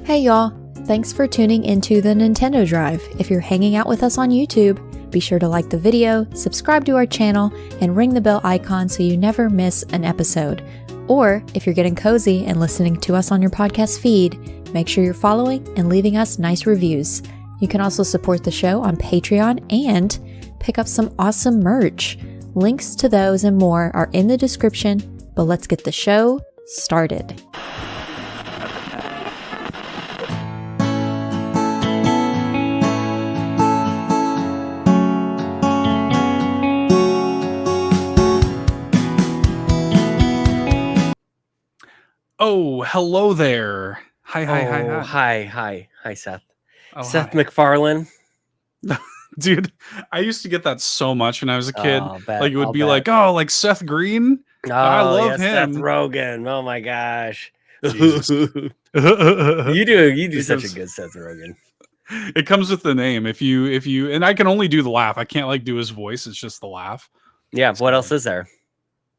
Hey y'all, thanks for tuning into the Nintendo Drive. If you're hanging out with us on YouTube, be sure to like the video, subscribe to our channel, and ring the bell icon so you never miss an episode. Or if you're getting cozy and listening to us on your podcast feed, make sure you're following and leaving us nice reviews. You can also support the show on Patreon and pick up some awesome merch. Links to those and more are in the description, but let's get the show started. Oh, hello there. Hi, Seth. Oh, Seth hi. MacFarlane. Dude, I used to get that so much when I was a kid. Like it would I'll be bet. like, oh, like Seth Green. Oh, I love yeah, him. Seth Rogen. Oh my gosh. Jesus. you do Because such a good Seth Rogen. It comes with the name. If you, and I can only do the laugh. I can't like do his voice. It's just the laugh. Yeah. So What else is there?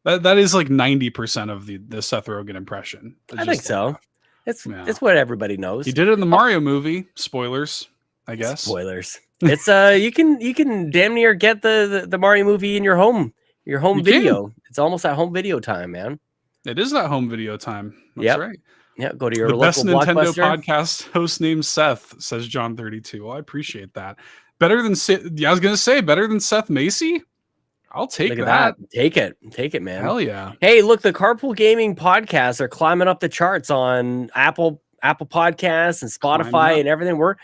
that is like 90% of the Seth Rogen impression. It's I just think the so. laugh. It's Yeah. it's what everybody knows. He did it in the Mario movie. Spoilers, I guess. Spoilers. It's you can damn near get the Mario movie in your home You video. It's almost at home video time, man. It is that home video time. That's Yep. right. Yeah, go to your The local best Nintendo Blockbuster. podcast host named Seth, says John 32. Well, I appreciate that. Better than I was gonna say better than Seth Macy. I'll take Look at that. Take it, man. Hell yeah. Hey, look, the Carpool Gaming podcasts are climbing up the charts on Apple Podcasts and Climbing Spotify up. and everything. We're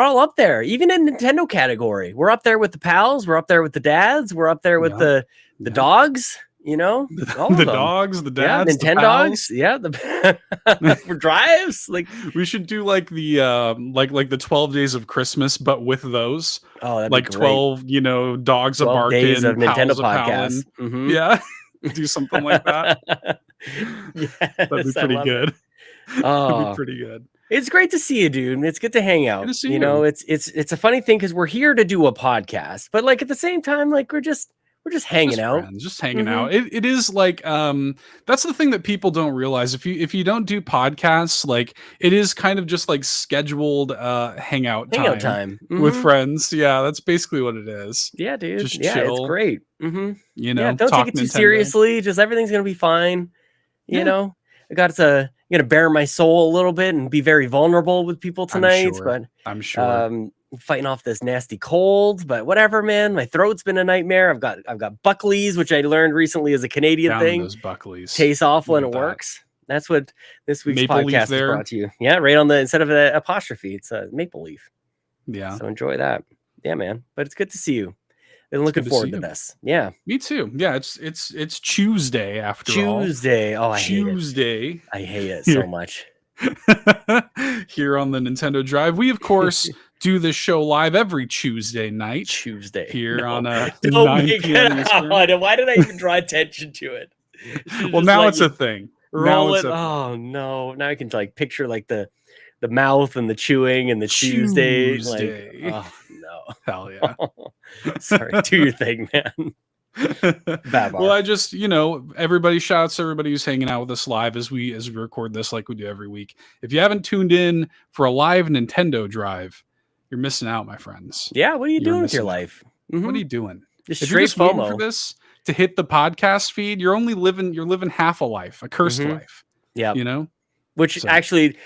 all up there, even in Nintendo category. We're up there with the pals. We're up there with the dads. We're up there with Yeah. the dogs. You know, all of The them. dogs, the Yeah, dads, the Nintendo pals. dogs. Yeah, the for drives. Like, We should do like the like the 12 days of Christmas, but with those. oh, that'd Like be great. 12, dogs a 12 barking, days of Nintendo pals a howling. podcasts. Mhm. Yeah. Do something like that. Yes, That'd be I pretty love good. it. That'd Oh. be pretty good. It's great to see you, dude. It's good to hang out. Good to see You know, you. it's a funny thing because we're here to do a podcast, but like at the same time, like we're just hanging Just out. friends, just hanging Mhm. out. It is like that's the thing that people don't realize. If you don't do podcasts, like it is kind of just like scheduled hangout time. with Mhm. friends. Yeah, that's basically what it is. Yeah, dude. Just Yeah, it's chill. great. Mm-hmm. You Yeah, know, don't talk take it too Nintendo. seriously. Just everything's gonna be fine. You Yeah. know, I'm gonna bare my soul a little bit and be very vulnerable with people tonight. I'm sure. But fighting off this nasty cold, but whatever, man. My throat's been a nightmare. I've got Buckley's, which I learned recently is a Canadian Down thing. those Buckleys. Tastes awful Look and it at that. works. That's what this week's Maple leaf podcast is there. brought to you. Yeah, right on the instead of an apostrophe, it's a maple leaf. Yeah, So enjoy that. Yeah, man. But it's good to see you. Been looking good to forward see to you. this. Yeah. me too. Yeah, it's Tuesday after Tuesday. Oh, all. I hate it. Tuesday. I hate it Here. so much. Here on the Nintendo Drive. We of course do this show live every Tuesday night Tuesday. here No. on Don't 9 make p.m. it Eastern. odd. Why did I even draw attention to it? Well, now it's a thing. roll Now it. it's a Oh no! Now I can like picture like the mouth and the chewing and the Tuesday. Tuesday. Like, oh no! Hell yeah. Sorry, do your thing, man. Bad bar. Well, I just, everybody shouts to everybody who's hanging out with us live as we record this like we do every week. If you haven't tuned in for a live Nintendo Drive, you're missing out, my friends. Yeah, what are you You're doing with your missing out. life? What are you doing? Just If you're straight just waiting for FOMO. this to hit the podcast feed, you're living half a life, a cursed life. Yeah. Which So- actually,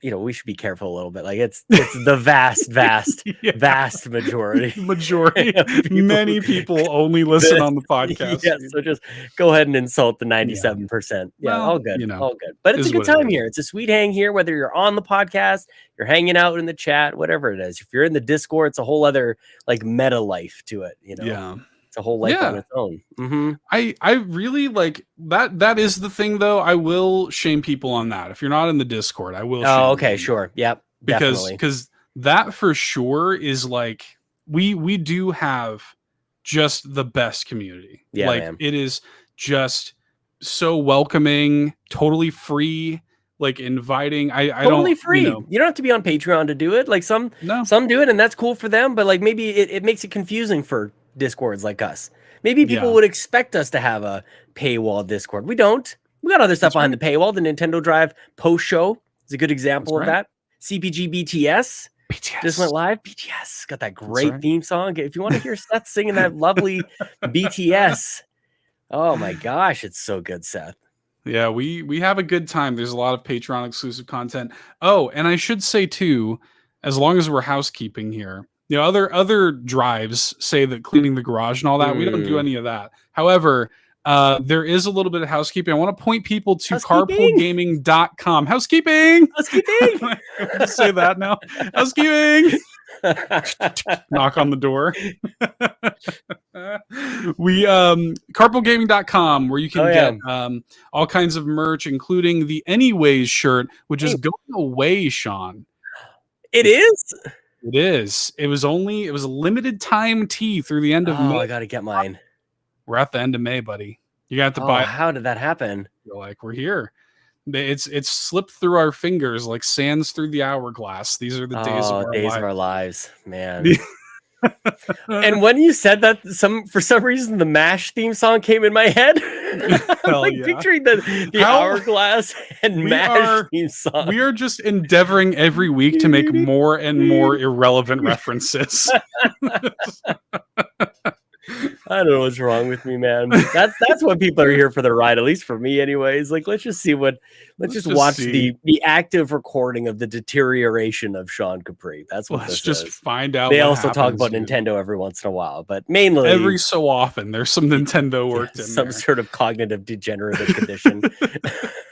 we should be careful a little bit. Like it's the vast majority. Majority. of people Many who- people only listen on the podcast. Yeah, feed. so just go ahead and insult the 97%. Yeah, Well, all good. All good. But it's is a good what it time is. here. It's a sweet hang here, whether you're on the podcast, you're hanging out in the chat, whatever it is. If you're in the Discord, it's a whole other like meta life to it. Yeah. It's a whole life Yeah. on its own. Mm-hmm. I really like that. That is the thing, though. I will shame people on that. If you're not in the Discord, I will. Shame Oh, you okay, on sure. Yep. that. Definitely. Because that for sure is like we do have just the best community. Yeah, like man. it is just so welcoming, totally free, like inviting. I Totally don't free. You don't have to be on Patreon to do it. Like some No. do it, and that's cool for them. But like maybe it makes it confusing for Discords like us. Maybe people Yeah. would expect us to have a paywall Discord. We don't. We got other stuff That's behind the paywall. The Nintendo Drive post show is a good example That's of right. that. CPG BTS just went live. BTS got that great theme song. If you want to hear Seth singing that lovely BTS, oh my gosh, it's so good, Seth. Yeah, we have a good time. There's a lot of Patreon exclusive content. Oh, and I should say too, as long as we're housekeeping here, other drives say that cleaning the garage and all that. We don't do any of that. However, there is a little bit of housekeeping. I want to point people to carpoolgaming.com. Housekeeping. Say that now. Housekeeping. Knock on the door. We carpoolgaming.com, where you can get all kinds of merch, including the Anyways shirt, which is going away, Sean. It is. It is. It was a limited time tee through the end of May. I gotta get mine. We're at the end of May, buddy. You got to buy it. How did that happen? You're like, we're here. It's slipped through our fingers like sands through the hourglass. These are the days of our lives, man. And when you said that, for some reason the MASH theme song came in my head. Picturing the hourglass and MASH theme song. We are just endeavoring every week to make more and more irrelevant references. I don't know what's wrong with me, man. That's what people are here for the ride, at least for me anyways. Like, let's just watch the active recording of the deterioration of Sean Capri. That's what let's just find out. They also talk about Nintendo every once in a while, but mainly every so often there's some Nintendo worked in some sort of cognitive degenerative condition.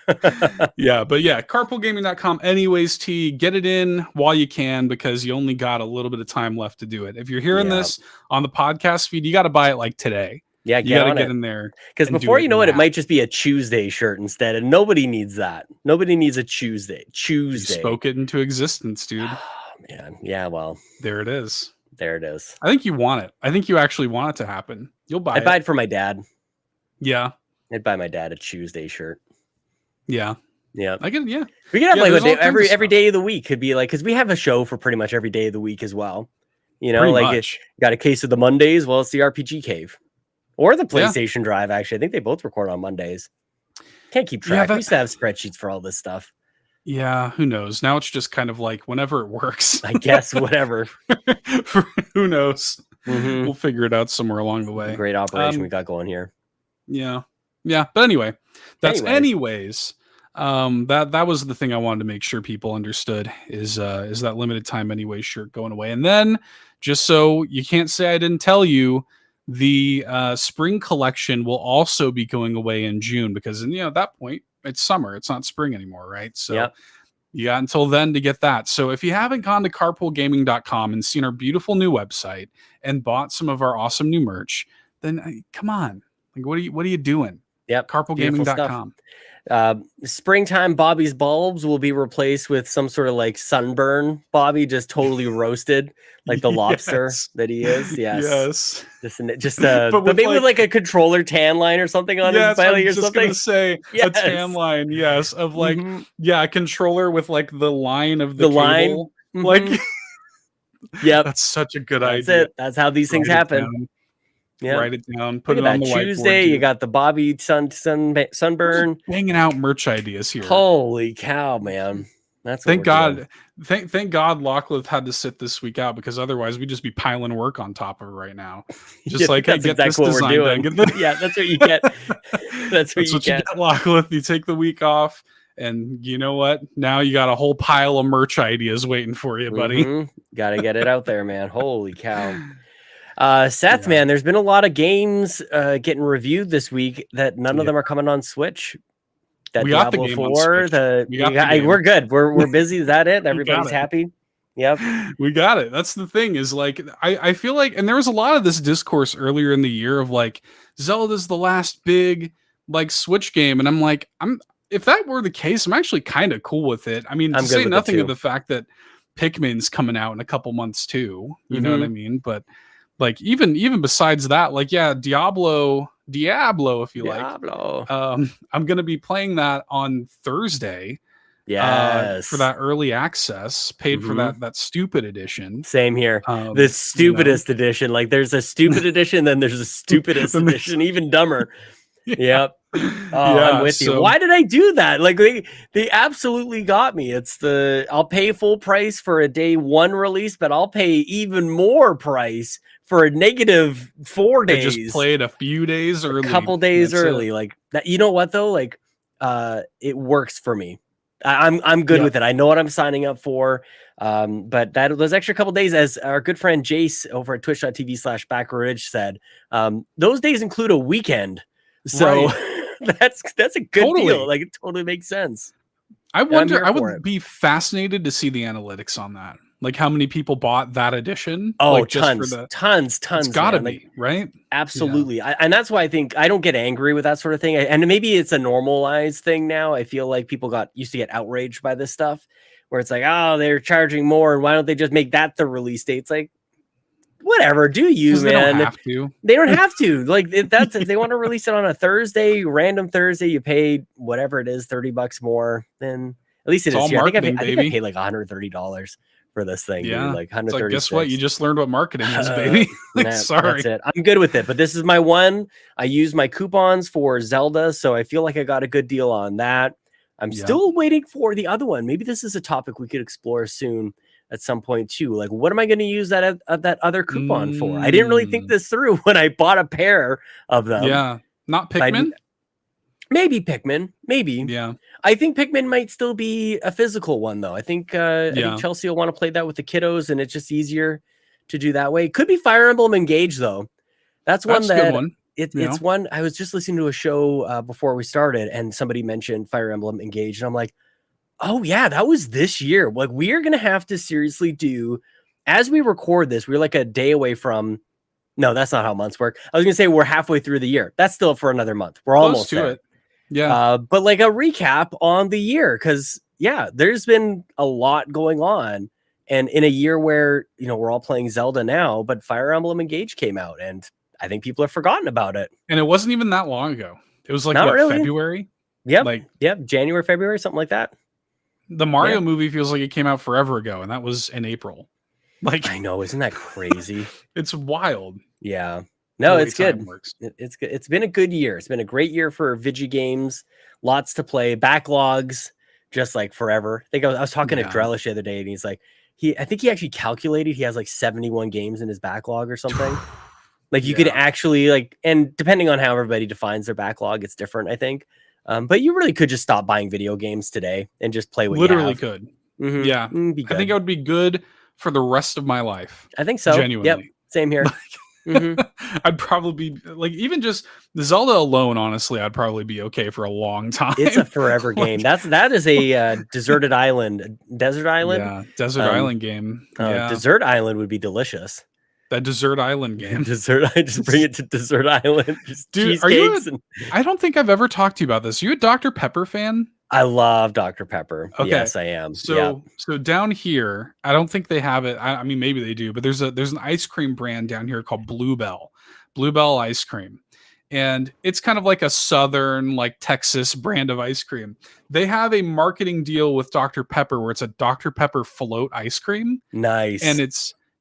carpoolgaming.com. Anyways, get it in while you can, because you only got a little bit of time left to do it. If you're hearing this on the podcast feed, you got to buy it like today. Yeah, you got to get in there, because before you know it might just be a Tuesday shirt instead, and nobody needs that. Nobody needs a Tuesday. You spoke it into existence, dude. Oh, man, yeah. Well, there it is. I think you want it. I think you actually want it to happen. You'll buy it. I'd buy it for my dad. Yeah, I'd buy my dad a Tuesday shirt. Yeah. I can. Yeah, we can have every day of the week could be like, because we have a show for pretty much every day of the week as well. Got a case of the Mondays. Well, it's the RPG Cave or the PlayStation Drive. Actually, I think they both record on Mondays. Can't keep track. We used to have spreadsheets for all this stuff. Yeah, who knows? Now it's just kind of like whenever it works. I guess whatever. Who knows? Mm-hmm. We'll figure it out somewhere along the way. Great operation we got going here. Yeah. But anyway, that's anyways. That was the thing I wanted to make sure people understood is that limited time anyway shirt going away. And then, just so you can't say I didn't tell you, the spring collection will also be going away in June, because at that point it's summer, it's not spring anymore, right? So you got until then to get that. So if you haven't gone to carpoolgaming.com and seen our beautiful new website and bought some of our awesome new merch, then come on, like what are you doing? Carpoolgaming.com. Springtime Bobby's bulbs will be replaced with some sort of like sunburn Bobby, just totally roasted like the lobster that he is. Yes. But maybe with like a controller tan line or something on his belly or something. Gonna say a tan line, of like a controller with like the line of the cable. Line. Like that's such a good idea. That's how these things happen. Yeah, write it down. Put it on the Tuesday. You got the Bobby sunburn. Hanging out merch ideas here. Holy cow, man! That's thank God. Thank God Lachlan had to sit this week out, because otherwise we'd just be piling work on top of it right now. Just that's exactly what we're doing. That's what you get. That's what you get. Lachlan, you take the week off, and you know what? Now you got a whole pile of merch ideas waiting for you, buddy. Got to get it out there, man. Holy cow. Seth, man, there's been a lot of games getting reviewed this week that none of them are coming on Switch. We got the game 4, on Switch. We're good. We're busy. Is that it? Everybody's happy. Yep. We got it. That's the thing, is like, I feel like, and there was a lot of this discourse earlier in the year of like, Zelda's the last big like Switch game. And I'm like, if that were the case, I'm actually kind of cool with it. I mean, to say nothing of the fact that Pikmin's coming out in a couple months too, you know what I mean? But like, even besides that, like, Diablo, if you like. I'm gonna be playing that on Thursday. For that early access, paid for that stupid edition. Same here. The stupidest edition. Like, there's a stupid edition, then there's a stupidest edition, even dumber. Yep. I'm with you. Why did I do that? Like they absolutely got me. I'll pay full price for a day 1 release, but I'll pay even more price for a negative 4 days. They just played a few days early, a couple days early. Like that. You know what though? Like it works for me. I'm good with it. I know what I'm signing up for. But those extra couple days, as our good friend Jace over at twitch.tv/backridge said, those days include a weekend. So that's a good deal. Like it totally makes sense. I wonder, I would be fascinated to see the analytics on that. Like how many people bought that edition? Oh, like tons. It's gotta be, right? Absolutely. Yeah. And that's why I think I don't get angry with that sort of thing. And maybe it's a normalized thing now. I feel like people used to get outraged by this stuff where it's like, oh, they're charging more. And why don't they just make that the release date? It's like, whatever, do you, man? They don't have to. They don't have to. Like if they want to release it on a Thursday, random Thursday, you pay whatever it is, $30 more. Then at least it is here. I think I paid like $130 for this thing. Yeah, dude. Like 130. Like, guess what? You just learned what marketing is, baby. Like, sorry, that's it. I'm good with it. But this is my one. I use my coupons for Zelda, so I feel like I got a good deal on that. I'm still waiting for the other one. Maybe this is a topic we could explore soon at some point too. Like, what am I going to use that other coupon for? I didn't really think this through when I bought a pair of them. Yeah, not Pikmin. Maybe Pikmin. Maybe. Yeah. I think Pikmin might still be a physical one though. I think Chelsea will want to play that with the kiddos, and it's just easier to do that way. Could be Fire Emblem Engage though. That's one a that good one. It's one. I was just listening to a show before we started, and somebody mentioned Fire Emblem Engage, and I'm like, oh yeah, that was this year. Like we are gonna have to seriously do. As we record this, we're like a day away from. No, that's not how months work. I was gonna say we're halfway through the year. That's still for another month. We're almost to there. It. Yeah. But like a recap on the year, because there's been a lot going on, and in a year where we're all playing Zelda now, but Fire Emblem Engage came out, and I think people have forgotten about it. And it wasn't even that long ago. It was like February. Yep, January, February, something like that. The Mario movie feels like it came out forever ago, and that was in April. Like I know, isn't that crazy? It's wild. Yeah. No, it's good. It's good. It's been a good year. It's been a great year for Vigi games. Lots to play. Backlogs, just like forever. I think I was talking to Drellesh the other day, and he's like, I think he actually calculated he has like 71 games in his backlog or something. Like you could actually and depending on how everybody defines their backlog, it's different, I think. But you really could just stop buying video games today and just play what literally you have. Could. Mm-hmm. Yeah. I think it would be good for the rest of my life. I think so. Genuinely. Yep. Same here. I'd probably be like, even just the Zelda alone, honestly, I'd probably be okay for a long time. It's a forever game. That is a desert island. Yeah, desert island game. Desert Island would be delicious. That desert island game. I just bring it to desert island. Just dude, I don't think I've ever talked to you about this. Are you a Dr. Pepper fan? I love Dr. Pepper. Okay. Yes, I am. So down here, I don't think they have it. I mean, maybe they do, but there's an ice cream brand down here called Bluebell ice cream. And it's kind of like a Southern, like Texas brand of ice cream. They have a marketing deal with Dr. Pepper where it's a Dr. Pepper float ice cream. Nice. And it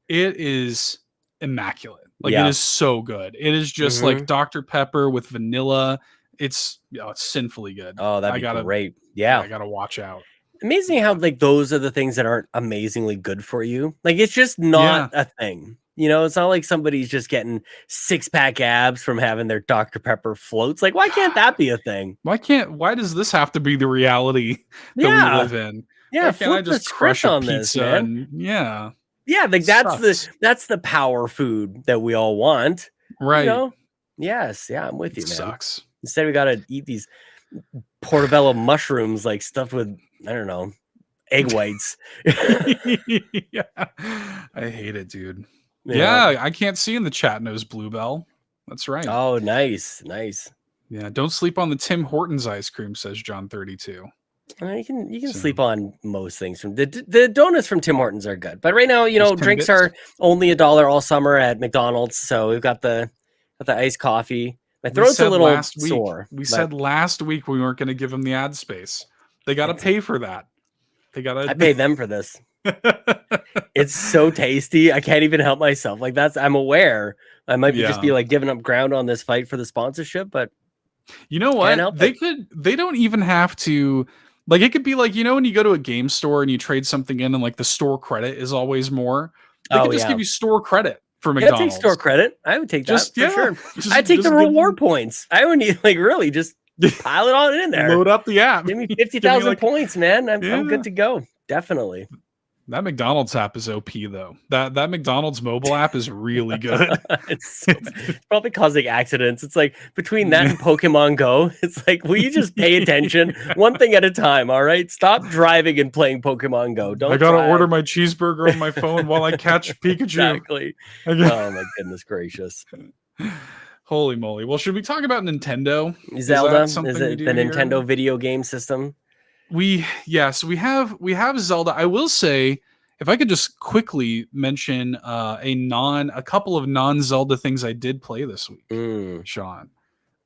is immaculate. Like it is so good. It is just like Dr. Pepper with vanilla. It's sinfully good. Oh, that'd be great. Yeah. I gotta watch out. Amazing how like those are the things that aren't amazingly good for you. Like it's just not a thing. It's not like somebody's just getting 6-pack abs from having their Dr. Pepper floats. Like, why can't that be a thing? Why does this have to be the reality that we live in? Yeah, can't I just crush on this, man? Yeah, like that's the power food that we all want. Right. Yes, I'm with you, man. Sucks. Instead, we gotta eat these portobello mushrooms, like stuffed with, I don't know, egg whites. Yeah, I hate it, dude. Yeah, I can't see in the chat knows Bluebell. That's right. Oh, nice. Yeah, don't sleep on the Tim Hortons ice cream, says John 32. You can sleep on most things from the donuts from Tim Hortons are good, but right now, drinks are only $1 all summer at McDonald's. So we've got the iced coffee. My throat's a little sore. We said last week we weren't going to give them the ad space. They got to pay for that. I paid them for this. It's so tasty. I can't even help myself. Like I'm aware I might just be like giving up ground on this fight for the sponsorship, but You know what? They don't even have to, like, it could be like, when you go to a game store and you trade something in and like the store credit is always more. They could just give you store credit for McDonald's. Yeah, take store credit. I would take that for sure. I'd take the reward points. I would need really just pile it on in there. Load up the app. Give me 50,000 points, man. I'm good to go. Definitely. That McDonald's app is OP though. That McDonald's mobile app is really good. It's probably causing accidents. It's like between that and Pokemon Go, it's like, will you just pay attention one thing at a time? All right, stop driving and playing Pokemon Go. I gotta order my cheeseburger on my phone while I catch Pikachu. Exactly. Oh my goodness gracious. Holy moly. Well, should we talk about Nintendo? Zelda? Is it the Nintendo video game system? We have Zelda. I will say, if I could just quickly mention a couple of non-Zelda things I did play this week, Sean.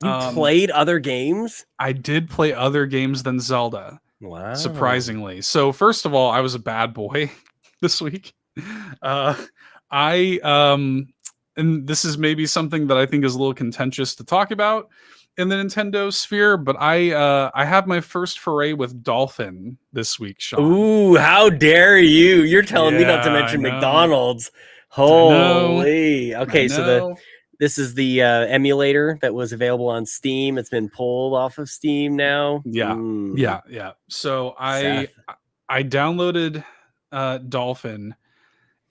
You played other games? I did play other games than Zelda. Wow. Surprisingly. So first of all, I was a bad boy this week. And this is maybe something that I think is a little contentious to talk about in the Nintendo sphere, but I have my first foray with Dolphin this week, Sean. Ooh, how dare you? You're telling me not to mention McDonald's. Holy. Okay, so this is the emulator that was available on Steam. It's been pulled off of Steam now. Yeah. So I downloaded Dolphin.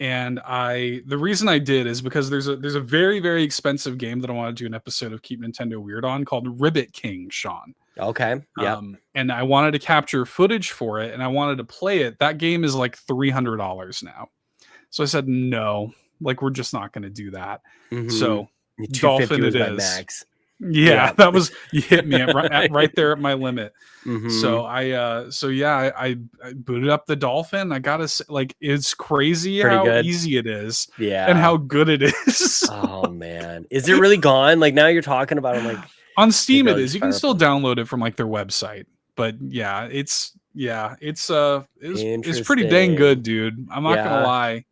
And the reason I did is because there's a very, very expensive game that I want to do an episode of Keep Nintendo Weird on called Ribbit King, Sean. Okay. Yeah. And I wanted to capture footage for it and I wanted to play it. That game is like $300 now. So I said, no, like we're just not going to do that. So Dolphin it is. Max. Yeah, that was, you hit me right there at my limit. So I booted up the Dolphin. I gotta say, like, it's crazy how easy it is, and how good it is. Oh man, is it really gone? Like now you're talking about it, like on Steam it is. You can still download it from like their website, but it's pretty dang good, dude. I'm not gonna lie.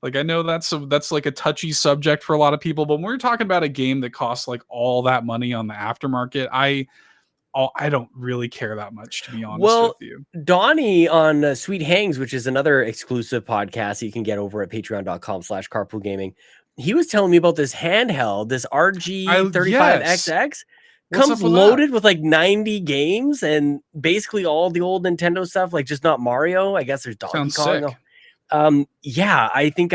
Like I know that's like a touchy subject for a lot of people, but when we're talking about a game that costs like all that money on the aftermarket, I don't really care that much, to be honest with you. Donnie on Sweet Hangs, which is another exclusive podcast you can get over at patreon.com/carpoolgaming. He was telling me about this handheld, this RG35XX. Comes loaded with like 90 games and basically all the old Nintendo stuff, like just not Mario. I guess there's Donkey Kong. I think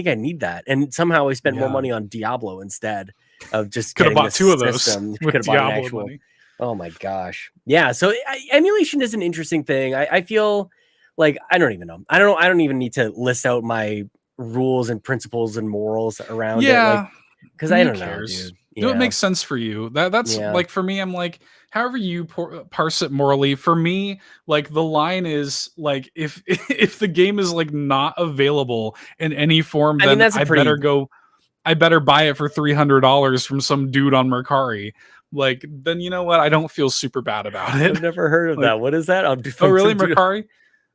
I need that, and somehow I spent more money on Diablo instead of just could have bought two of those. Could have bought an actual money. Oh my gosh, yeah. So emulation is an interesting thing. I feel like I don't even know. I don't even need to list out my rules and principles and morals around it. Because I don't know, dude. Do it makes sense for you. That's like for me. I'm like, however you parse it morally. For me, like the line is like if the game is like not available in any form, then I better buy it for $300 from some dude on Mercari. Like then you know what? I don't feel super bad about it. I've never heard of that. What is that? Oh really, Mercari?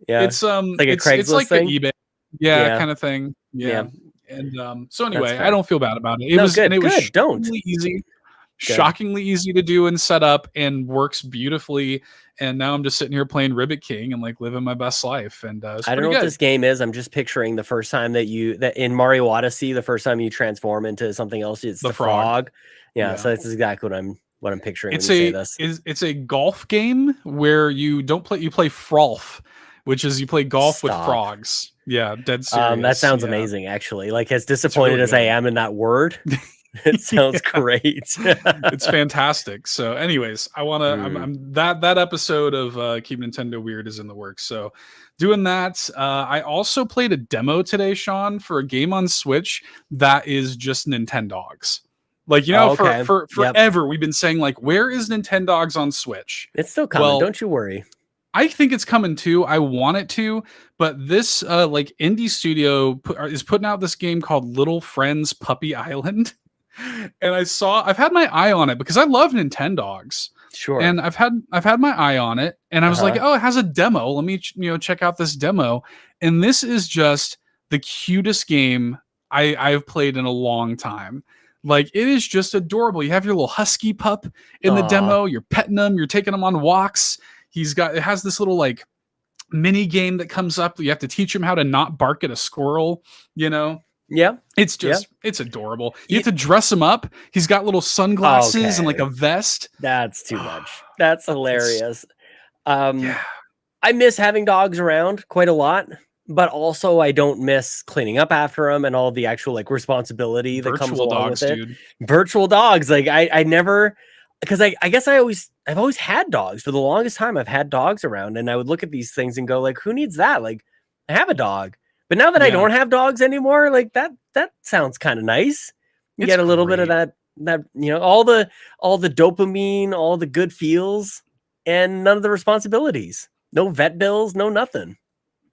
Yeah, it's like a Craigslist it's like thing? an eBay, kind of thing. Yeah. And so anyway, I don't feel bad about it. It was shockingly easy to do and set up and works beautifully. And now I'm just sitting here playing Ribbit King and like living my best life. And I don't know what this game is. I'm just picturing the first time that in Mario Odyssey, the first time you transform into something else, it's the frog. Yeah, so that's exactly what I'm picturing. It's a golf game where you play Frolf, which is you play golf with frogs. Yeah, dead serious. That sounds amazing, actually. Like as disappointed as I am in that word, it sounds great. It's fantastic. So, anyways, I want to. I'm that episode of Keep Nintendo Weird is in the works. So, doing that. I also played a demo today, Sean, for a game on Switch that is just Nintendogs. Like for forever we've been saying like, where is Nintendogs on Switch? It's still coming. Don't you worry. I think it's coming too. I want it to, but this like indie studio is putting out this game called Little Friends Puppy Island, and I've had my eye on it because I love Nintendogs. Sure. And I've had my eye on it, and I was like, oh, it has a demo. Let me check out this demo, and this is just the cutest game I've played in a long time. Like, it is just adorable. You have your little husky pup in the demo. You're petting him. You're taking him on walks. It has this little like mini game that comes up. You have to teach him how to not bark at a squirrel, Yeah. It's just, it's adorable. You have to dress him up. He's got little sunglasses and like a vest. That's too much. That's hilarious. I miss having dogs around quite a lot, but also I don't miss cleaning up after them and all the actual like responsibility that comes along with it. Dude. Virtual dogs. Like I never, because I guess I've always had dogs for the longest time. I've had dogs around, and I would look at these things and go like, who needs that? Like, I have a dog. But now that I don't have dogs anymore, like that sounds kind of nice. You get a little bit of that all the dopamine, all the good feels, and none of the responsibilities. No vet bills, no nothing.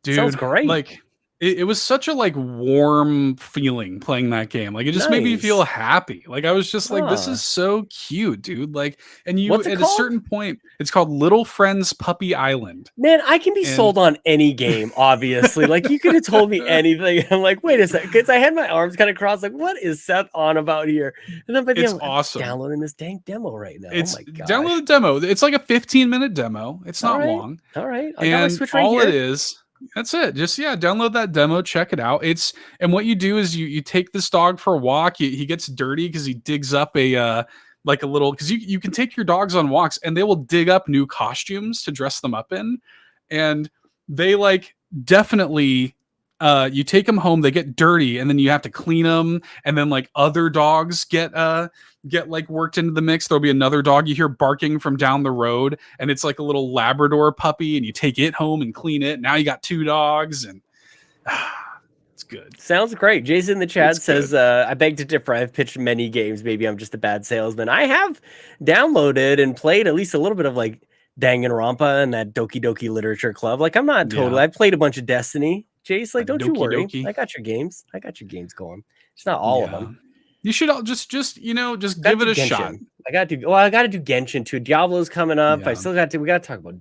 Dude, sounds great. Like it was such a like warm feeling playing that game. Like it just made me feel happy. Like I was just like, this is so cute, dude. Like, and you at a certain point, it's called Little Friends Puppy Island. Man, I can be sold on any game, obviously. Like you could have told me anything. I'm like, wait a second, because I had my arms kind of crossed, like, what is Seth on about here? And then it's awesome. I'm downloading this dang demo right now. It's download the demo. It's like a 15-minute demo. It's not long. All right. I got my Switch right here. All it is. That's it. Just download that demo, check it out. And what you do is you take this dog for a walk. He gets dirty because he digs up a little, because you can take your dogs on walks and they will dig up new costumes to dress them up in. And they like definitely you take them home, they get dirty, and then you have to clean them, and then like other dogs get like worked into the mix. There'll be another dog you hear barking from down the road, and it's like a little Labrador puppy, and you take it home and clean it. Now you got 2 dogs, and it's good. Sounds great. Jason in the chat says, I beg to differ. I've pitched many games. Maybe I'm just a bad salesman. I have downloaded and played at least a little bit of like Danganronpa and that Doki Doki Literature Club. Like I'm not totally. I've played a bunch of Destiny. Jace, like, don't you worry. I got your games. I got your games going. It's not all of them. You should all just give it a shot. I got to do Genshin too. Diablo's coming up. We got to talk about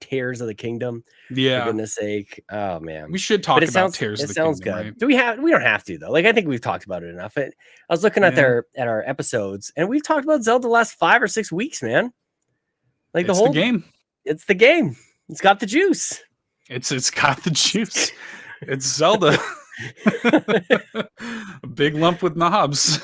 Tears of the Kingdom. Yeah. For goodness sake. Oh man. We should talk about Tears of the Kingdom. It sounds good. Right? We don't have to though. Like I think we've talked about it enough. I was looking at our episodes, and we've talked about Zelda the last 5 or 6 weeks, man. Like the whole game. It's the game. It's got the juice. It's got the juice. It's Zelda. A big lump with knobs.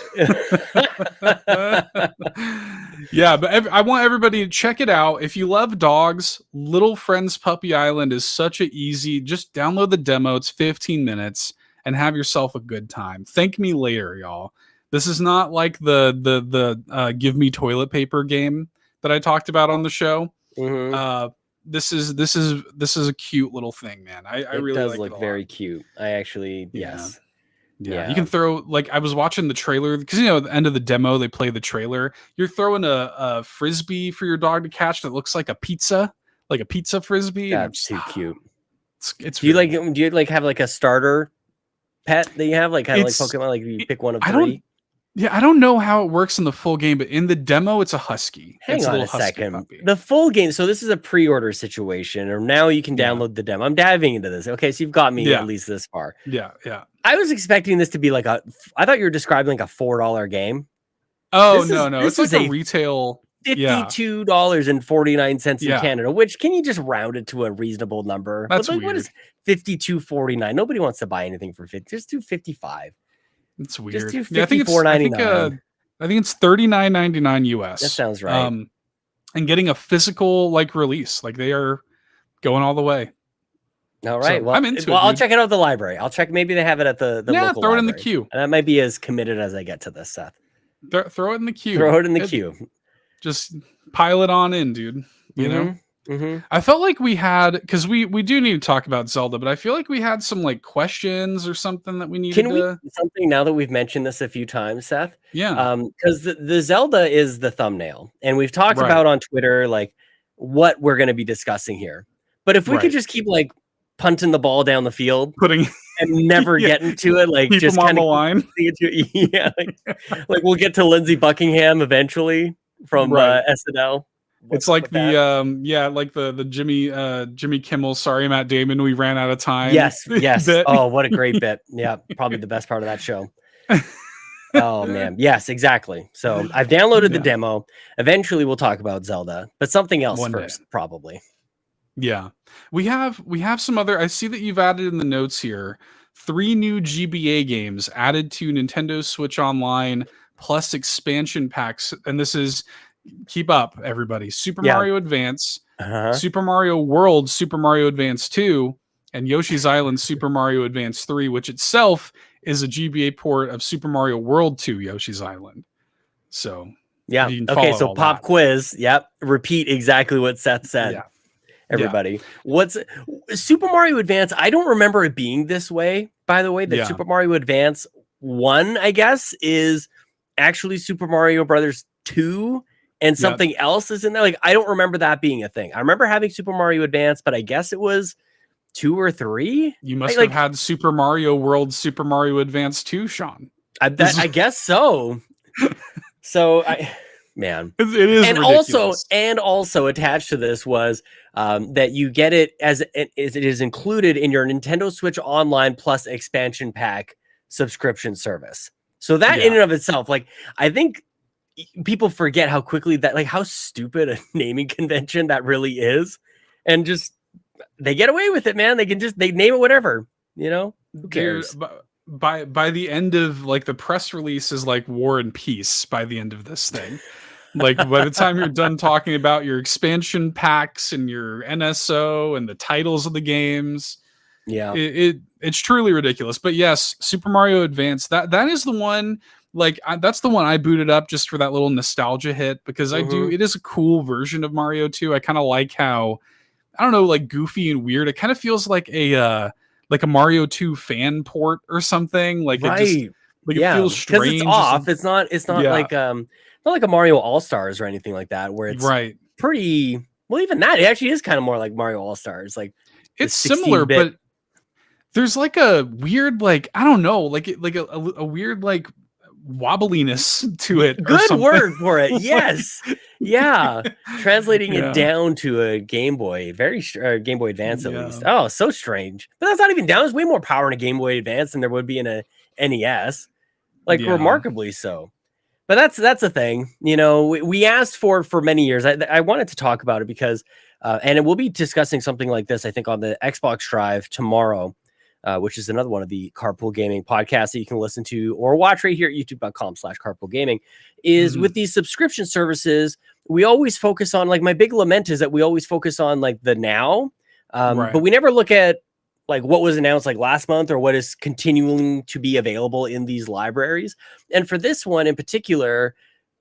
Yeah, but I want everybody to check it out. If you love dogs, Little Friends Puppy Island is such a easy. Just download the demo. It's 15 minutes and have yourself a good time. Thank me later, y'all. This is not like the give me toilet paper game that I talked about on the show. Mm-hmm. This is a cute little thing, man. I really does like look it very cute. I actually yes. Yeah, you can throw, like, I was watching the trailer because at the end of the demo they play the trailer. You're throwing a frisbee for your dog to catch that looks like a pizza frisbee. That's too cute. It's do you have like a starter pet that you have, like kind of like Pokemon, like you pick one of 3? I don't know how it works in the full game, but in the demo, it's a husky. Hang on a second. Puppy. The full game. So this is a pre-order situation, or now you can download the demo. I'm diving into this. Okay, so you've got me at least this far. Yeah. I was expecting this to be like I thought you were describing like a $4 game. Oh, no. It's like a retail. $52.49 in Canada, which can you just round it to a reasonable number? That's weird. What is $52.49? Nobody wants to buy anything for 50. Just do $55. It's weird. Just do $54.99. I think it's $39.99 US. That sounds right. And getting a physical like release, like they are going all the way. All right. So I'm into it. I'll check it out at the library. I'll check. Maybe they have it at the local throw library. it in the queue. And that might be as committed as I get to this, Seth. Throw it in the queue. Throw it in the queue. Just pile it on in, dude. You know? Mm-hmm. I felt like we had, because we do need to talk about Zelda, but I feel like we had some like questions or something that we needed something now that we've mentioned this a few times, Seth? Yeah. Because the Zelda is the thumbnail, and we've talked about on Twitter like what we're going to be disking here. But if we could just keep like punting the ball down the field, and never get into it, like keep just kind of line. Like we'll get to Lindsey Buckingham eventually from SNL. It's like the Jimmy Kimmel, sorry Matt Damon, we ran out of time. Yes. Oh, what a great bit. Yeah, probably the best part of that show. Oh man, yes, exactly. So I've downloaded the demo. Eventually we'll talk about Zelda, but something else One first, day. probably. Yeah. We have some other, I see that you've added in the notes here 3 new GBA games added to Nintendo Switch Online plus expansion packs, and this is, keep up everybody, Super Mario Advance, Super Mario World, Super Mario Advance 2, and Yoshi's Island Super Mario Advance 3, which itself is a GBA port of Super Mario World 2 Yoshi's Island. So yeah, okay, so pop quiz. Yep, repeat exactly what Seth said. Yeah. Everybody, what's Super Mario Advance? I don't remember it being this way, by the way. That Super Mario Advance 1, I guess, is actually Super Mario Brothers 2, and something else is in there. Like, I don't remember that being a thing. I remember having Super Mario Advance, but I guess it was 2 or 3. You must have had Super Mario World, Super Mario Advance 2, Sean. I guess so. So man, it is and ridiculous. also attached to this was that you get it as it is included in your Nintendo Switch Online Plus expansion pack subscription service. So that in and of itself, like, I think people forget how quickly that, like, how stupid a naming convention that really is, and just they get away with it, man. They name it whatever, you know. Who cares? By the end of, like, the press release is like War and Peace by the end of this thing. Like, by the time you're done talking about your expansion packs and your NSO and the titles of the games, it's truly ridiculous. But yes, Super Mario Advance, that is the one. Like, that's the one I booted up just for that little nostalgia hit, because it is a cool version of Mario 2. I kind of like how, I don't know, like, goofy and weird. It kind of feels like a Mario 2 fan port or something. Like, it just, like, it feels strange because it's off. It's not like not like a Mario All Stars or anything like that, where it's pretty well. Even that, it actually is kind of more like Mario All Stars. Like, it's similar, but there's like a weird, like, I don't know, like a weird, like, wobbliness to it. Good word for it. Yes. Yeah. Translating it down to a Game Boy, Game Boy Advance at least. Oh, so strange. But that's not even down. There's way more power in a Game Boy Advance than there would be in a NES. Like, remarkably so. But that's a thing. You know, we asked for many years. I wanted to talk about it because, and we'll be discussing something like this, I think, on the Xbox Drive tomorrow. Which is another one of the Carpool Gaming podcasts that you can listen to or watch right here at youtube.com/carpoolgaming. Is with these subscription services, we always focus on, like, my big lament is that we always focus on, like, the now, but we never look at, like, what was announced, like, last month, or what is continuing to be available in these libraries. And for this one in particular,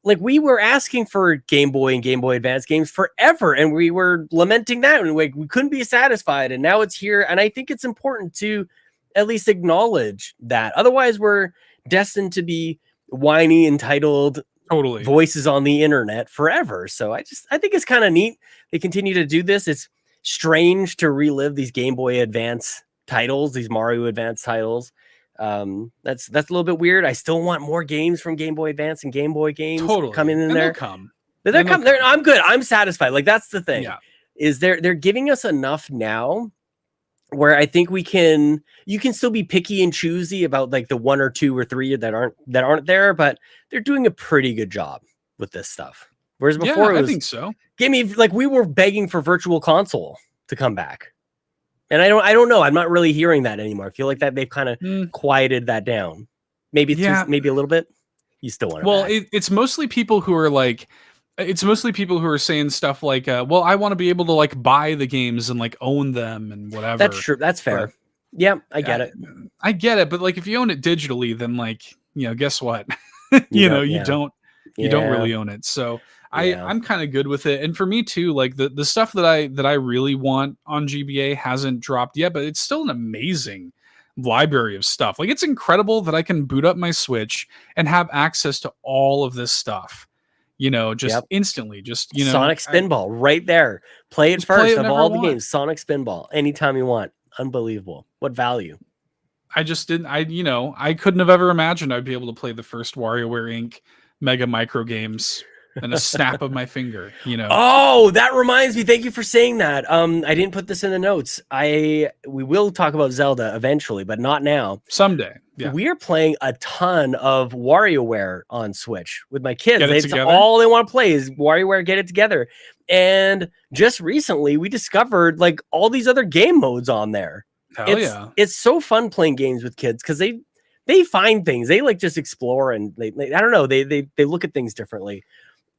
like, we were asking for Game Boy and Game Boy Advance games forever, and we were lamenting that, and we couldn't be satisfied, and now it's here. And I think it's important to at least acknowledge that. Otherwise, we're destined to be whiny, entitled voices on the internet forever. So I think it's kind of neat they continue to do this. It's strange to relive these Game Boy Advance titles, these Mario Advance titles. That's a little bit weird. I still want more games from Game Boy Advance and Game Boy games coming in there. They're coming. I'm good. I'm satisfied. Like, that's the thing. Is they're giving us enough now where I think you can still be picky and choosy about, like, the 1 or 2 or 3 that aren't there, but they're doing a pretty good job with this stuff. Whereas before, it was, I think so. Give me, like, we were begging for Virtual Console to come back. And I don't know. I'm not really hearing that anymore. I feel like that they've kind of quieted that down. Maybe maybe a little bit. You still want it. Well, it's mostly people who are like, saying stuff like, well, I want to be able to, like, buy the games and, like, own them and whatever. That's true. That's fair. Yeah, I get it. I get it. But, like, if you own it digitally, then, like, you know, guess what? you don't really own it. So I'm kind of good with it. And for me too, like, the stuff that I really want on GBA hasn't dropped yet, but it's still an amazing library of stuff. Like, it's incredible that I can boot up my Switch and have access to all of this stuff, you know, just instantly. Just, you know, Sonic Spinball right there. Play it first of all the games. Sonic Spinball anytime you want. Unbelievable. What value? I couldn't have ever imagined I'd be able to play the first WarioWare Inc. Mega Micro games and a snap of my finger, you know. Oh, that reminds me. Thank you for saying that. I didn't put this in the notes. We will talk about Zelda eventually, but not now. Someday. Yeah. We are playing a ton of WarioWare on Switch with my kids. It's all they want to play is WarioWare Get It Together. And just recently we discovered like all these other game modes on there. It's so fun playing games with kids because they find things. They like just explore and they I don't know, they look at things differently.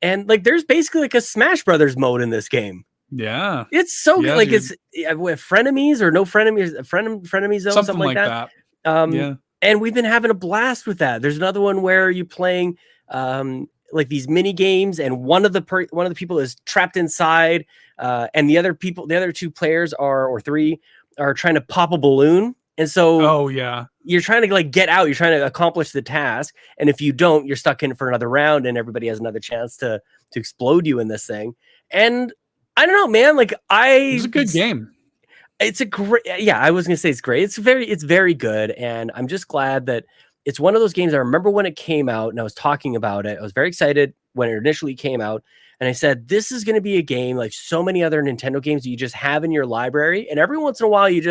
And like there's basically like a Smash Brothers mode in this game. Yeah. It's so good. Like dude. It's with frenemies or no frenemies, frenemy zone, something like that. Yeah. And we've been having a blast with that. There's another one where you're playing like these mini games, and one of the people is trapped inside, and the other 2 players or 3 are trying to pop a balloon. And so you're trying to like get out, you're trying to accomplish the task. And if you don't, you're stuck in for another round and everybody has another chance to explode you in this thing. And I don't know, man, like it's a good game. It's a great, I was going to say it's great. It's very good. And I'm just glad that it's one of those games. I remember when it came out and I was talking about it. I was very excited when it initially came out. And I said, this is going to be a game like so many other Nintendo games that you just have in your library. And every once in a while, you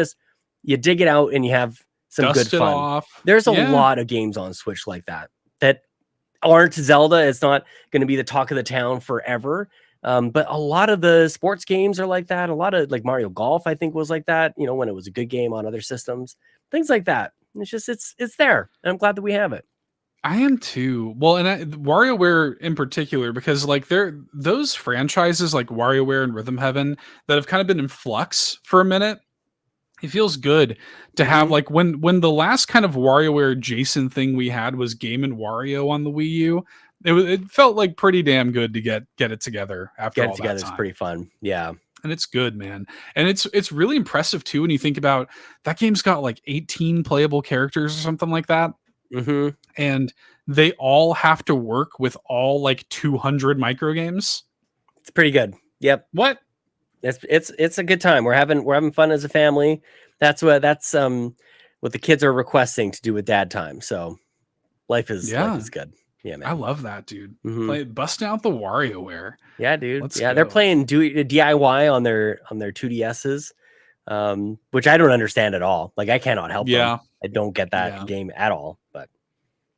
dig it out and you have some good fun. There's a lot of games on Switch like that aren't Zelda. It's not going to be the talk of the town forever. But a lot of the sports games are like that. A lot of like Mario Golf, I think, was like that, you know, when it was a good game on other systems, things like that. It's just, it's there. And I'm glad that we have it. I am too. Well, and WarioWare in particular, because like those franchises like WarioWare and Rhythm Heaven that have kind of been in flux for a minute. It feels good to have like when the last kind of WarioWare adjacent thing we had was Game & Wario on the Wii U. It felt like pretty damn good to get it together after all that time. Get it together is pretty fun. Yeah. And it's good, man. And it's really impressive too when you think about that game's got like 18 playable characters or something like that. Mm-hmm. And they all have to work with all like 200 micro games. It's pretty good. Yep. What? It's a good time. We're having fun as a family. That's what the kids are requesting to do with dad time. So life is good. Yeah, man. I love that, dude. Mm-hmm. Busting out the WarioWare. Yeah, dude. Let's go. They're playing DIY on their 2DSs, which I don't understand at all. Like I cannot help them. I don't get that game at all. But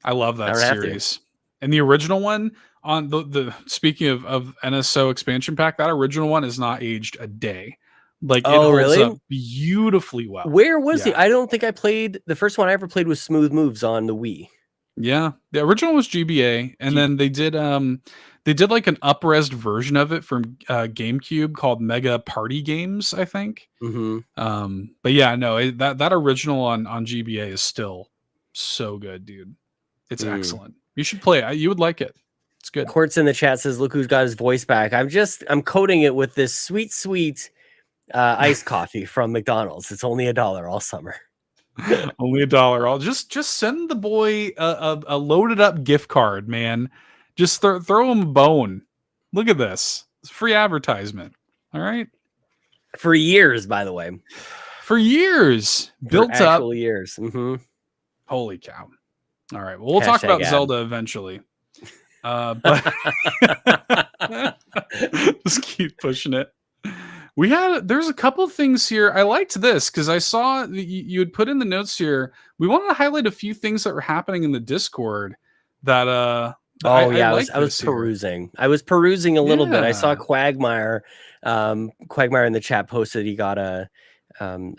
I love that series. And the original one on the speaking of NSO expansion pack, that original one is not aged a day. Like it holds up beautifully well. Where was he? I don't think I played the first one I ever played was Smooth Moves on the Wii. Yeah, the original was GBA, and then they did like an up-resed version of it from GameCube called Mega Party Games, I think. Mm-hmm. But yeah, no, that original on GBA is still so good, dude. It's excellent. You should play it. You would like it. It's good. Quartz in the chat says, "Look who's got his voice back." I'm coating it with this sweet iced coffee from McDonald's. It's only $1 all summer. Only $1. I'll just send the boy a loaded up gift card, man. Just throw him a bone. Look at this. It's free advertisement. All right. For years, by the way. For years. Built up. Years. Mm-hmm. Holy cow. All right. Well, we'll talk about Zelda eventually. But just keep pushing it. There's a couple things here. I liked this because I saw you had put in the notes here. We wanted to highlight a few things that were happening in the Discord that I was perusing. I was perusing a little bit. I saw Quagmire. Quagmire in the chat posted he got a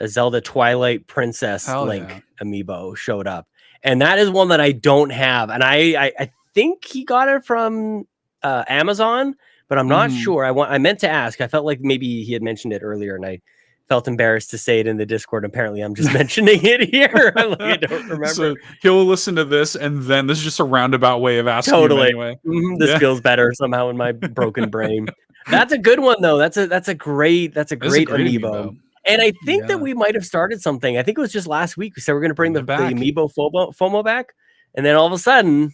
Zelda Twilight Princess Link amiibo showed up. And that is one that I don't have. And I think he got it from Amazon, but I'm not sure. I meant to ask. I felt like maybe he had mentioned it earlier, and I felt embarrassed to say it in the Discord. Apparently, I'm just mentioning it here. I don't remember. So he'll listen to this, and then this is just a roundabout way of asking him anyway. This feels better somehow in my broken brain. That's a good one, though. That's a great amiibo. And I think that we might have started something. I think it was just last week. We said we're going to bring the amiibo FOMO back, and then all of a sudden,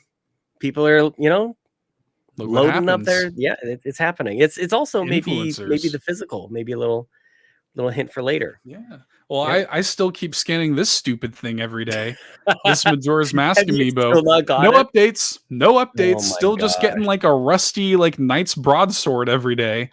people are loading up there. Yeah, it's happening. It's also maybe the physical, maybe a little Little hint for later. Yeah. Well, yeah. I still keep scanning this stupid thing every day. This Majora's Mask amiibo. No updates. No updates. Still just getting like a rusty like Knight's broadsword every day.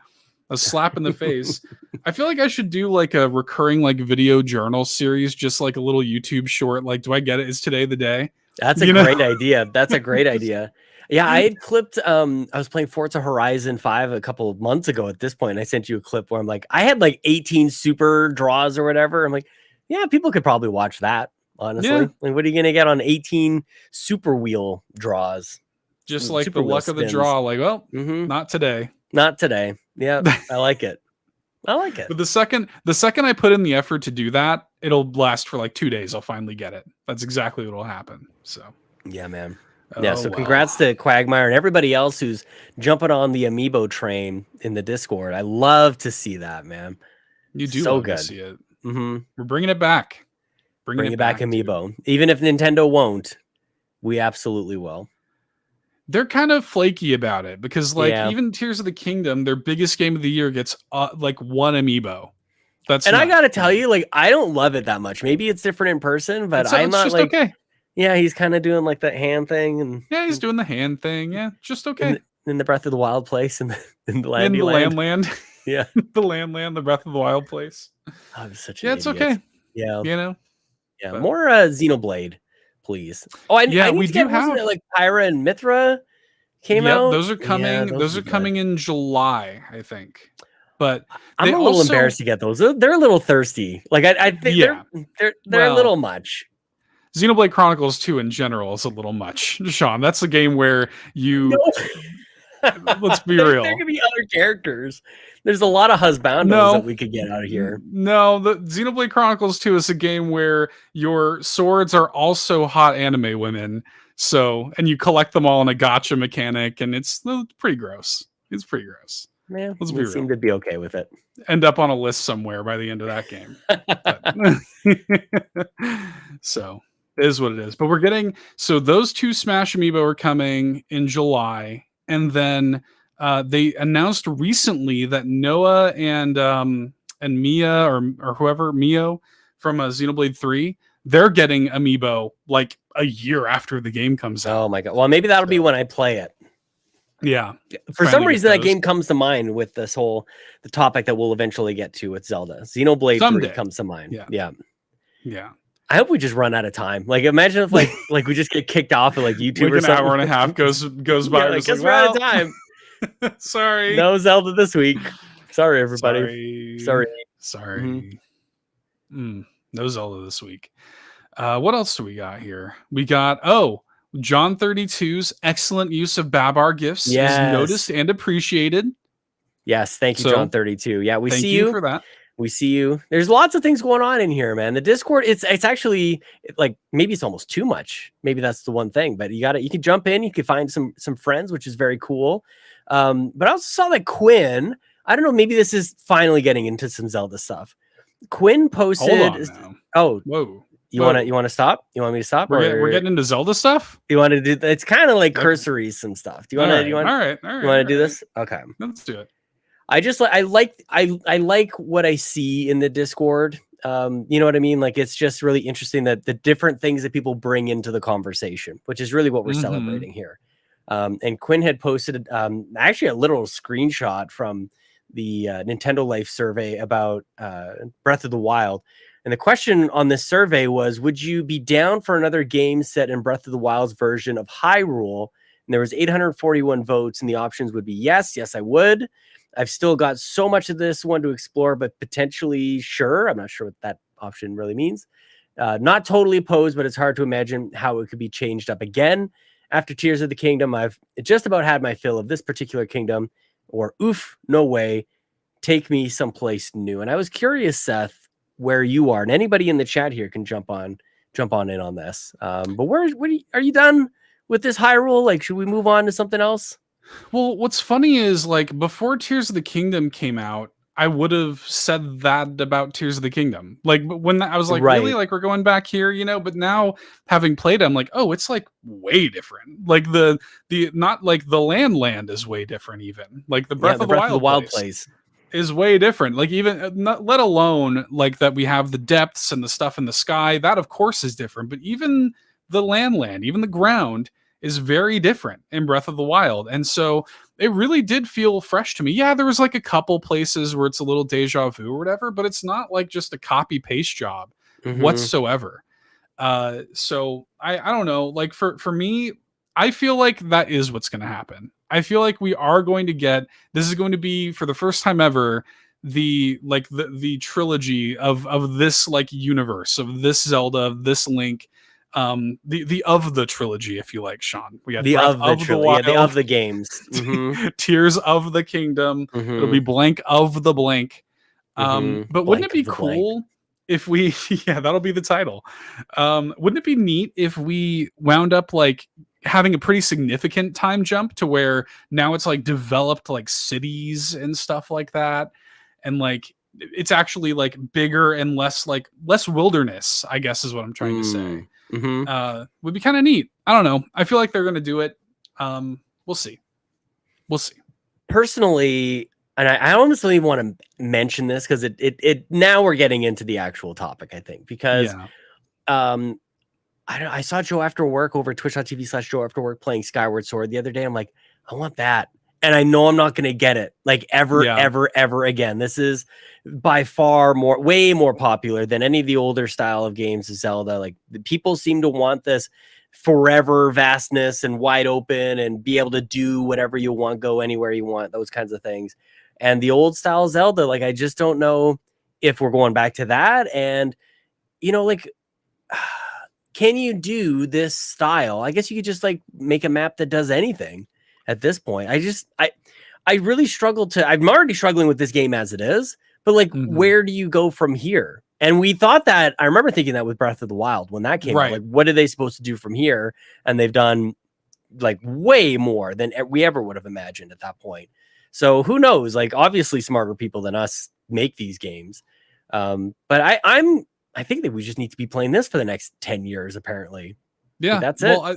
A slap in the face. I feel like I should do like a recurring like video journal series, just like a little YouTube short. Like, do I get it? Is today the day? That's a great idea. That's a great idea. Yeah, I had clipped, I was playing Forza Horizon 5 a couple of months ago at this point, and I sent you a clip where I'm like, I had like 18 super draws or whatever. I'm like, yeah, people could probably watch that, honestly. Yeah. Like, what are you going to get on 18 super wheel draws? Just like the luck of the draw. Like, well, not today. Not today. Yeah, I like it. I like it. But the second I put in the effort to do that, it'll last for like 2 days. I'll finally get it. That's exactly what will happen. So, yeah, man. Yeah, so congrats to Quagmire and everybody else who's jumping on the amiibo train in the Discord. I love to see that, man. You do so love good. To see it. We're bringing it back. Bring it back, amiibo. Dude. Even if Nintendo won't, we absolutely will. They're kind of flaky about it because, like, even Tears of the Kingdom, their biggest game of the year gets like one amiibo. I gotta tell you, like, I don't love it that much. Maybe it's different in person, but I'm not like. Okay. Yeah, he's kind of doing like that hand thing, and he's doing the hand thing. Yeah, just okay. In the Breath of the Wild place, in the land. Yeah, the land, the Breath of the Wild place. I'm such it's okay. Yeah, yeah, but more Xenoblade, please. Oh, I need to get like Pyra and Mithra came out. Those are coming. Yeah, those are coming in July, I think. But I'm a little embarrassed to get those. They're a little thirsty. Like I think they're a little much. Xenoblade Chronicles 2 in general is a little much, Sean. That's a game where you... Let's be real. There could be other characters. There's a lot of husbandos that we could get out of here. No, the Xenoblade Chronicles 2 is a game where your swords are also hot anime women. So, and you collect them all in a gacha mechanic, and it's pretty gross. It's pretty gross. Yeah, we seem to be okay with it. End up on a list somewhere by the end of that game. So... is what it is. But we're getting those two Smash amiibo are coming in July, and then they announced recently that Noah and Mia or whoever Mio from Xenoblade 3, they're getting amiibo like a year after the game comes out. Oh my god! Well, maybe that'll be when I play it. Yeah. For some reason, that game comes to mind with the topic that we'll eventually get to with Zelda. Xenoblade 3 comes to mind. Yeah. I hope we just run out of time. Like, imagine if like we just get kicked off of like YouTube like or something. An hour and a half goes by. Because we're out of time. Sorry. No Zelda this week. Sorry, everybody. Sorry. No Zelda this week. What else do we got here? We got John 32's excellent use of Babar gifts is noticed and appreciated. Yes, thank you, John 32. Yeah, we see you for that. We see you. There's lots of things going on in here, man. The Discord, it's actually like maybe it's almost too much. Maybe that's the one thing, but you can jump in, you can find some friends, which is very cool. But I also saw that Quinn, I don't know, maybe this is finally getting into some Zelda stuff. Quinn posted whoa. You want to stop? You want me to stop? We're getting into Zelda stuff? You want to do it's kind of like cursory some stuff. Do you want to all right. You want to do this? Okay. Let's do it. I just I like what I see in the Discord. You know what I mean? Like, it's just really interesting that the different things that people bring into the conversation, which is really what we're celebrating here. And Quinn had posted actually a literal screenshot from the Nintendo Life survey about Breath of the Wild. And the question on this survey was, would you be down for another game set in Breath of the Wild's version of Hyrule? And there was 841 votes, and the options would be yes, I would. I've still got so much of this one to explore, but potentially sure. I'm not sure what that option really means. Not totally opposed, but it's hard to imagine how it could be changed up again. After Tears of the Kingdom, I've just about had my fill of this particular kingdom, or oof, no way, take me someplace new. And I was curious, Seth, where you are, and anybody in the chat here can jump on in on this. But are you done with this Hyrule? Like, should we move on to something else? Well, what's funny is, like, before Tears of the Kingdom came out, I would have said that about Tears of the Kingdom. Like, when I was like, really? Like, we're going back here, you know? But now, having played it, I'm like, oh, it's, like, way different. Like, not like the land is way different, even. Like, the Breath of the Wild place. is way different. Like even not, let alone like that we have the depths and the stuff in the sky. That of course is different, but even the land, even the ground is very different in Breath of the Wild. And so it really did feel fresh to me. Yeah, there was like a couple places where it's a little deja vu or whatever, but it's not like just a copy paste job whatsoever. So I don't know, like for me, I feel like that is what's going to happen. I feel like we are going to get, this is going to be for the first time ever, the trilogy of this like universe of this Zelda, of this Link, the of the trilogy, if you like, Sean. We got the Breath of the trilogy, the of the games, Tears of the Kingdom. It'll be blank of the blank. But wouldn't it be cool if we, yeah, that'll be the title. Wouldn't it be neat if we wound up like having a pretty significant time jump to where now it's like developed like cities and stuff like that, and like it's actually like bigger and less wilderness, I guess is what I'm trying to say. Would be kind of neat. I don't know, I feel like they're gonna do it. We'll see personally. And I almost don't even want to mention this because it now we're getting into the actual topic, I think, because I saw Joe After Work over twitch.tv/Joe After Work playing Skyward Sword the other day. I'm like, I want that. And I know I'm not going to get it like ever again. This is by far way more popular than any of the older style of games of Zelda. Like the people seem to want this forever vastness and wide open and be able to do whatever you want, go anywhere you want, those kinds of things. And the old style Zelda, like, I just don't know if we're going back to that. And, you know, like, can you do this style? I guess you could just like make a map that does anything at this point. I really struggle I'm already struggling with this game as it is, but like, where do you go from here? And we thought that, I remember thinking that with Breath of the Wild when that came out, like, what are they supposed to do from here? And they've done like way more than we ever would have imagined at that point. So who knows? Like, obviously smarter people than us make these games. But I think that we just need to be playing this for the next 10 years, apparently. Yeah, like, that's it. Well,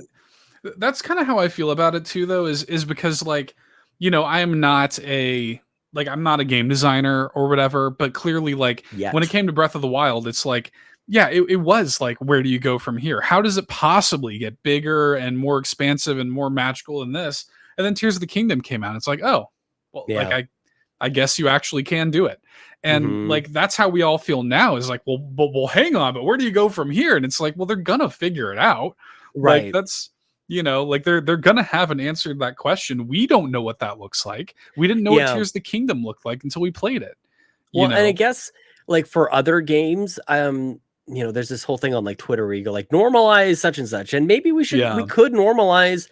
that's kind of how I feel about it too, though, is because, like, you know, I'm not a game designer or whatever, but clearly, like, when it came to Breath of the Wild, it's like, yeah, it was like, where do you go from here? How does it possibly get bigger and more expansive and more magical than this? And then Tears of the Kingdom came out. It's like, oh, well, like, I guess you actually can do it. And like, that's how we all feel now, is like, well, hang on, but where do you go from here? And it's like, well, they're gonna figure it out. Right. Like, that's, you know, like they're gonna have an answer to that question. We don't know what that looks like. We didn't know what Tears of the Kingdom looked like until we played it. Well, and I guess like for other games, you know, there's this whole thing on like Twitter where you go like, normalize such and such. And maybe we could normalize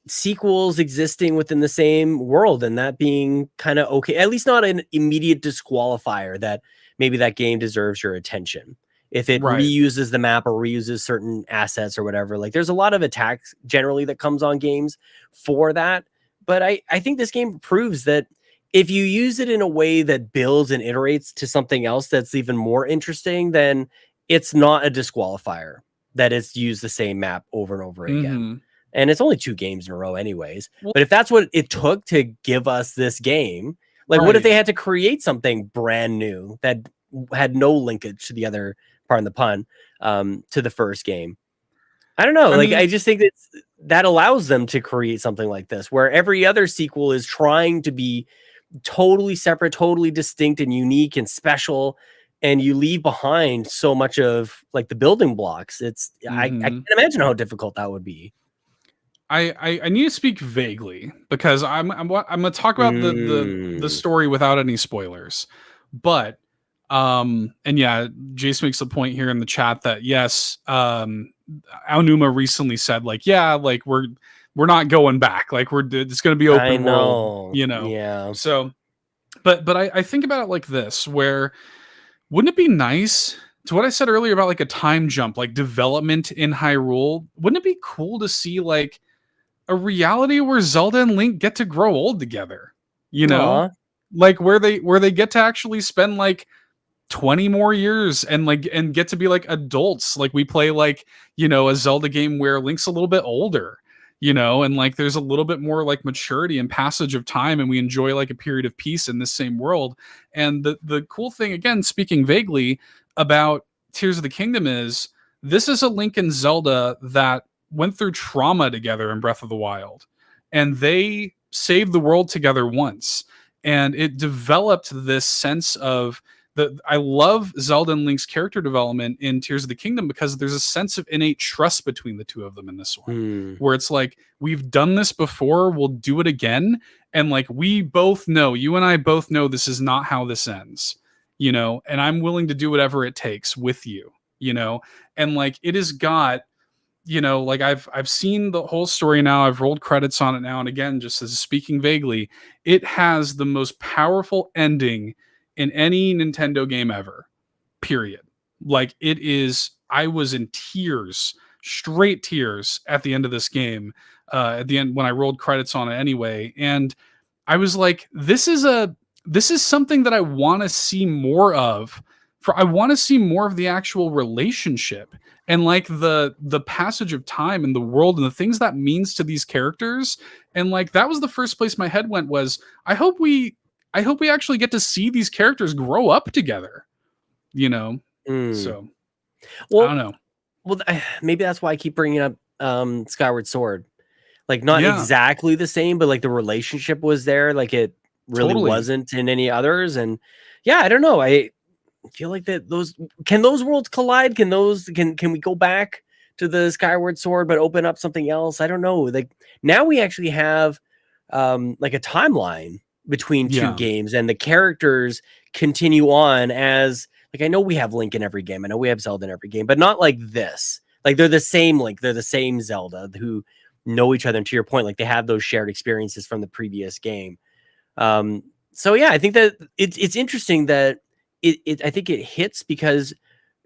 sequels existing within the same world, and that being kind of okay, at least not an immediate disqualifier that maybe that game deserves your attention if it reuses the map or reuses certain assets or whatever. Like, there's a lot of attacks generally that comes on games for that, but I think this game proves that if you use it in a way that builds and iterates to something else that's even more interesting, then it's not a disqualifier that it's used the same map over and over again. And it's only 2 games in a row anyways. But if that's what it took to give us this game, like, what if they had to create something brand new that had no linkage to the other, pardon the pun, to the first game? I don't know. I just think that allows them to create something like this, where every other sequel is trying to be totally separate, totally distinct and unique and special. And you leave behind so much of like the building blocks. I can't imagine how difficult that would be. I need to speak vaguely because I'm going to talk about the story without any spoilers, but and yeah, Jace makes a point here in the chat that yes, Aonuma recently said like, yeah, like we're not going back, like it's going to be open world, you know. Yeah. So, but I think about it like this, where wouldn't it be nice, to what I said earlier about like a time jump, like development in Hyrule? Wouldn't it be cool to see like a reality where Zelda and Link get to grow old together, you know, like where they get to actually spend like 20 more years and get to be like adults. Like we play like, you know, a Zelda game where Link's a little bit older, you know, and like there's a little bit more like maturity and passage of time, and we enjoy like a period of peace in this same world. And the cool thing, again, speaking vaguely about Tears of the Kingdom, is this is a Link and Zelda that went through trauma together in Breath of the Wild, and they saved the world together once, and it developed this sense of I love Zelda and Link's character development in Tears of the Kingdom, because there's a sense of innate trust between the two of them in this one, where it's like, we've done this before, we'll do it again, and like we both know, you and I both know, this is not how this ends, you know, and I'm willing to do whatever it takes with you, you know. And like it has got, you know, like I've seen the whole story now, I've rolled credits on it now, and again, just as speaking vaguely, it has the most powerful ending in any Nintendo game ever, period. Like it is, I was in tears, straight tears at the end of this game, at the end when I rolled credits on it anyway. And I was like, this is something that I want to see more of. I want to see more of the actual relationship and like the passage of time and the world and the things that means to these characters. And like that was the first place my head went, was I hope we actually get to see these characters grow up together, you know? So, well, I don't know. Well, maybe that's why I keep bringing up Skyward Sword. Like, not exactly the same, but like the relationship was there. Like it really wasn't in any others. And yeah, I don't know. I feel like that those worlds collide? Can we go back to the Skyward Sword but open up something else? I don't know. Like now we actually have like a timeline between two games, and the characters continue on as, like, I know we have Link in every game, I know we have Zelda in every game, but not like this. Like they're the same Link, they're the same Zelda who know each other, and to your point, like they have those shared experiences from the previous game. So yeah, I think that it's interesting that I think it hits because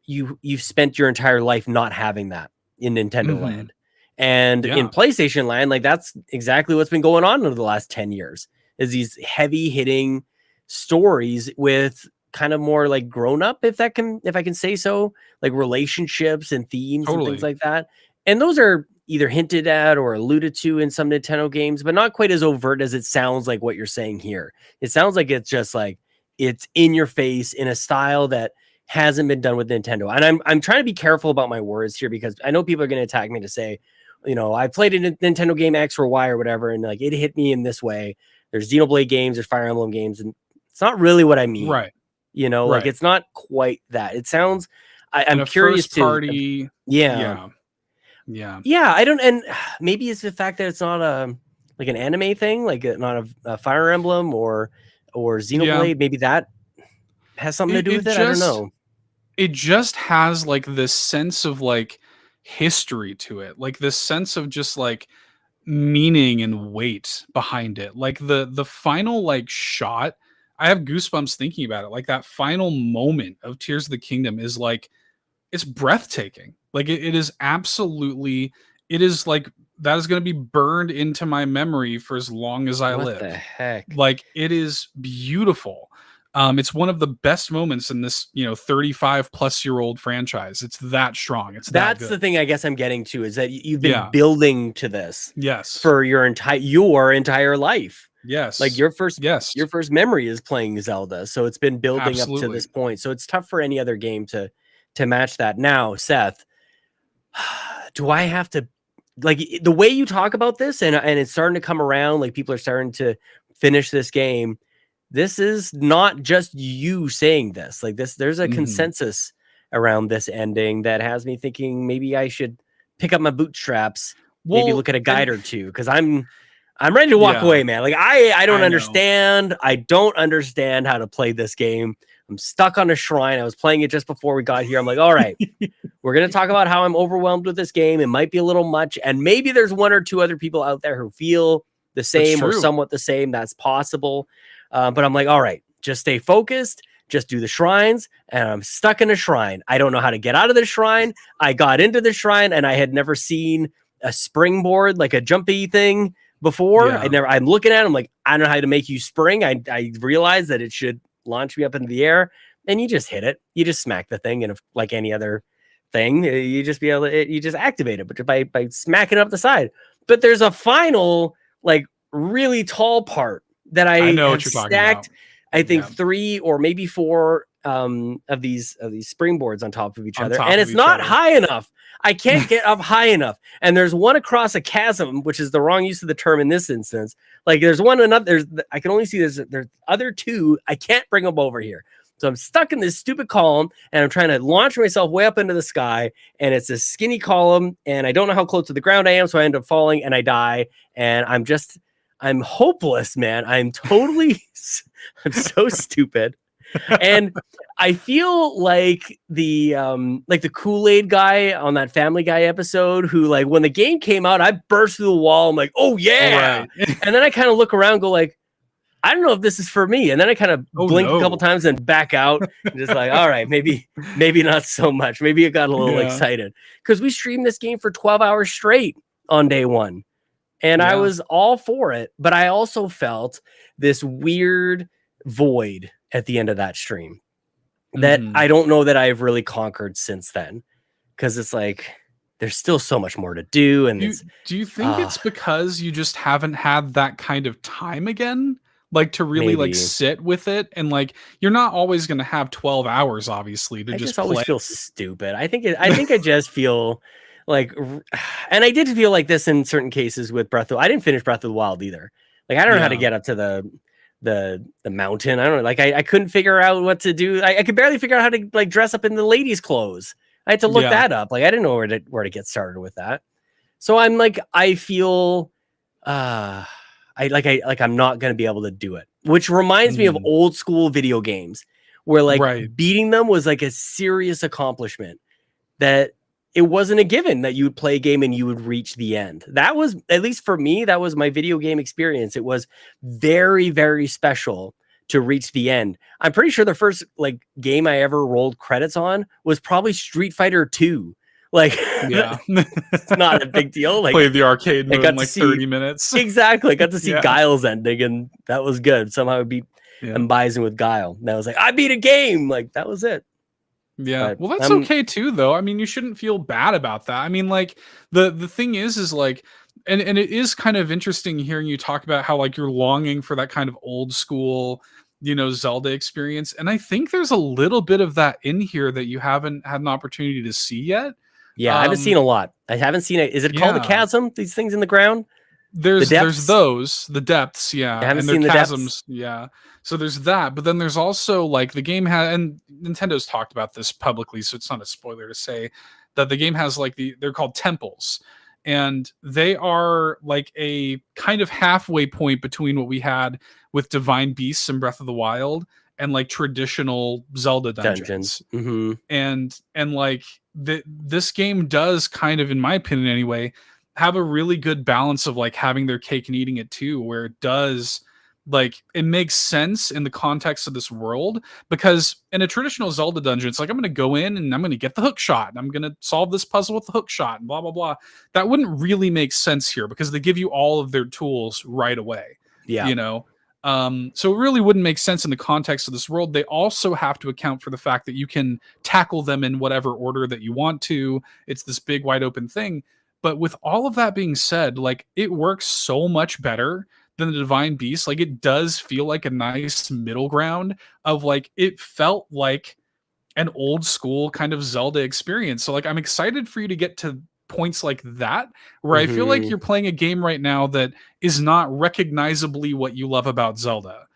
you've spent your entire life not having that in Nintendo land, and in PlayStation land, like that's exactly what's been going on over the last 10 years. Is these heavy hitting stories with kind of more like grown up, if I can say so, like relationships and themes and things like that. And those are either hinted at or alluded to in some Nintendo games, but not quite as overt as it sounds like what you're saying here. It sounds like it's just like it's in your face in a style that hasn't been done with Nintendo. And I'm trying to be careful about my words here, because I know people are going to attack me to say, you know, I played a Nintendo game X or Y or whatever, and like it hit me in this way. There's Xenoblade games, there's Fire Emblem games, and it's not really what I mean. Right. You know, like it's not quite that. It sounds, I'm curious to party. Yeah. I don't, and maybe it's the fact that it's not like an anime thing, like not a Fire Emblem or Xenoblade. Maybe that has something to do with it. I don't know. It just has like this sense of like history to it, like this sense of just like meaning and weight behind it. Like the final like shot, I have goosebumps thinking about it. Like that final moment of Tears of the Kingdom is like, it's breathtaking. Like it is absolutely, it is like, that is going to be burned into my memory for as long as I live. What the heck? Like it is beautiful. It's one of the best moments in this, 35-plus-year-old franchise. It's that strong. That's the thing I guess I'm getting to, is that you've been building to this. Yes. For your entire life. Yes. Like your first memory is playing Zelda. So it's been building up to this point. So it's tough for any other game to match that. Now, Seth, do I have to, like, the way you talk about this and it's starting to come around, like people are starting to finish this game. This is not just you saying this. Like there's a consensus around this ending that has me thinking maybe I should pick up my bootstraps, maybe look at a guide or two, because I'm ready to walk away, man. Like I don't understand. I don't understand how to play this game. I'm stuck on a shrine. I was playing it just before we got here. I'm like, all right, we're going to talk about how I'm overwhelmed with this game. It might be a little much. And maybe there's one or two other people out there who feel the same or somewhat the same. That's possible. But I'm like, all right, just stay focused. Just do the shrines. And I'm stuck in a shrine. I don't know how to get out of the shrine. I got into the shrine and I had never seen a springboard, like a jumpy thing before. I'm looking at it. I'm like, I don't know how to make you spring. I realized that it should launch me up into the air, and you just hit it. You just smack the thing, and if, like any other thing, you just activate it, but by smacking it up the side. But there's a final, like, really tall part that I know have what you're talking stacked, about. I think 3 or maybe 4 of these springboards on top of each other, and it's not high enough. I can't get up high enough. And there's one across a chasm, which is the wrong use of the term in this instance. Like, there's one another. I can only see there's other 2. I can't bring them over here. So I'm stuck in this stupid column, and I'm trying to launch myself way up into the sky, and it's a skinny column, and I don't know how close to the ground I am, so I end up falling, and I die, and I'm hopeless, man. I'm so stupid. And I feel like the Kool-Aid guy on that Family Guy episode who, like, when the game came out, I burst through the wall. I'm like, oh yeah. Right. And then I kind of look around, go like, I don't know if this is for me. And then I kind of blink a couple times and back out and just like, all right, maybe not so much. Maybe I got a little excited because we streamed this game for 12 hours straight on day 1. And I was all for it. But I also felt this weird void at the end of that stream that I don't know that I've really conquered since then. Because it's like, there's still so much more to do. And do you think it's because you just haven't had that kind of time again? Like, to really like sit with it, and like, you're not always going to have 12 hours, obviously, to just always feel stupid. I think I just feel like, and I did feel like this in certain cases with I didn't finish Breath of the Wild either. Like, I don't know how to get up to the mountain. I don't know. Like, I couldn't figure out what to do. I could barely figure out how to like dress up in the ladies' clothes. I had to look that up. Like, I didn't know where to get started with that. So I'm like, I feel, I'm not going to be able to do it, which reminds me of old school video games where like beating them was like a serious accomplishment, that it wasn't a given that you would play a game and you would reach the end. That was, at least for me, that was my video game experience. It was very, very special to reach the end. I'm pretty sure the first like game I ever rolled credits on was probably Street Fighter 2. Like, it's not a big deal. Like, played the arcade mode in like 30 minutes. Exactly. I got to see Guile's ending, and that was good. Somehow I beat Bison with Guile. And I was like, I beat a game. Like, that was it. Yeah. But, well, that's okay too, though. I mean, you shouldn't feel bad about that. I mean, like, the thing is like, and it is kind of interesting hearing you talk about how like you're longing for that kind of old school, you know, Zelda experience. And I think there's a little bit of that in here that you haven't had an opportunity to see yet. Yeah, I haven't seen a lot. I haven't seen it. Is it called the chasm? These things in the ground? There's the depths, I haven't seen the chasms, depths. So there's that, but then there's also like the game has, and Nintendo's talked about this publicly, so it's not a spoiler to say that the game has like they're called temples, and they are like a kind of halfway point between what we had with Divine Beasts and Breath of the Wild and like traditional Zelda dungeons. And like this game does kind of, in my opinion anyway, have a really good balance of like having their cake and eating it too, where it does like, it makes sense in the context of this world, because in a traditional Zelda dungeon, it's like, I'm going to go in and I'm going to get the hook shot and I'm going to solve this puzzle with the hook shot and blah, blah, blah. That wouldn't really make sense here because they give you all of their tools right away. Yeah. You know? So it really wouldn't make sense in the context of this world. They also have to account for the fact that you can tackle them in whatever order that you want to. It's this big wide open thing. But with all of that being said, like, it works so much better than the Divine Beast. Like, it does feel like a nice middle ground of like, it felt like an old school kind of Zelda experience. So like, I'm excited for you to get to points like that, where I feel like you're playing a game right now that is not recognizably what you love about Zelda,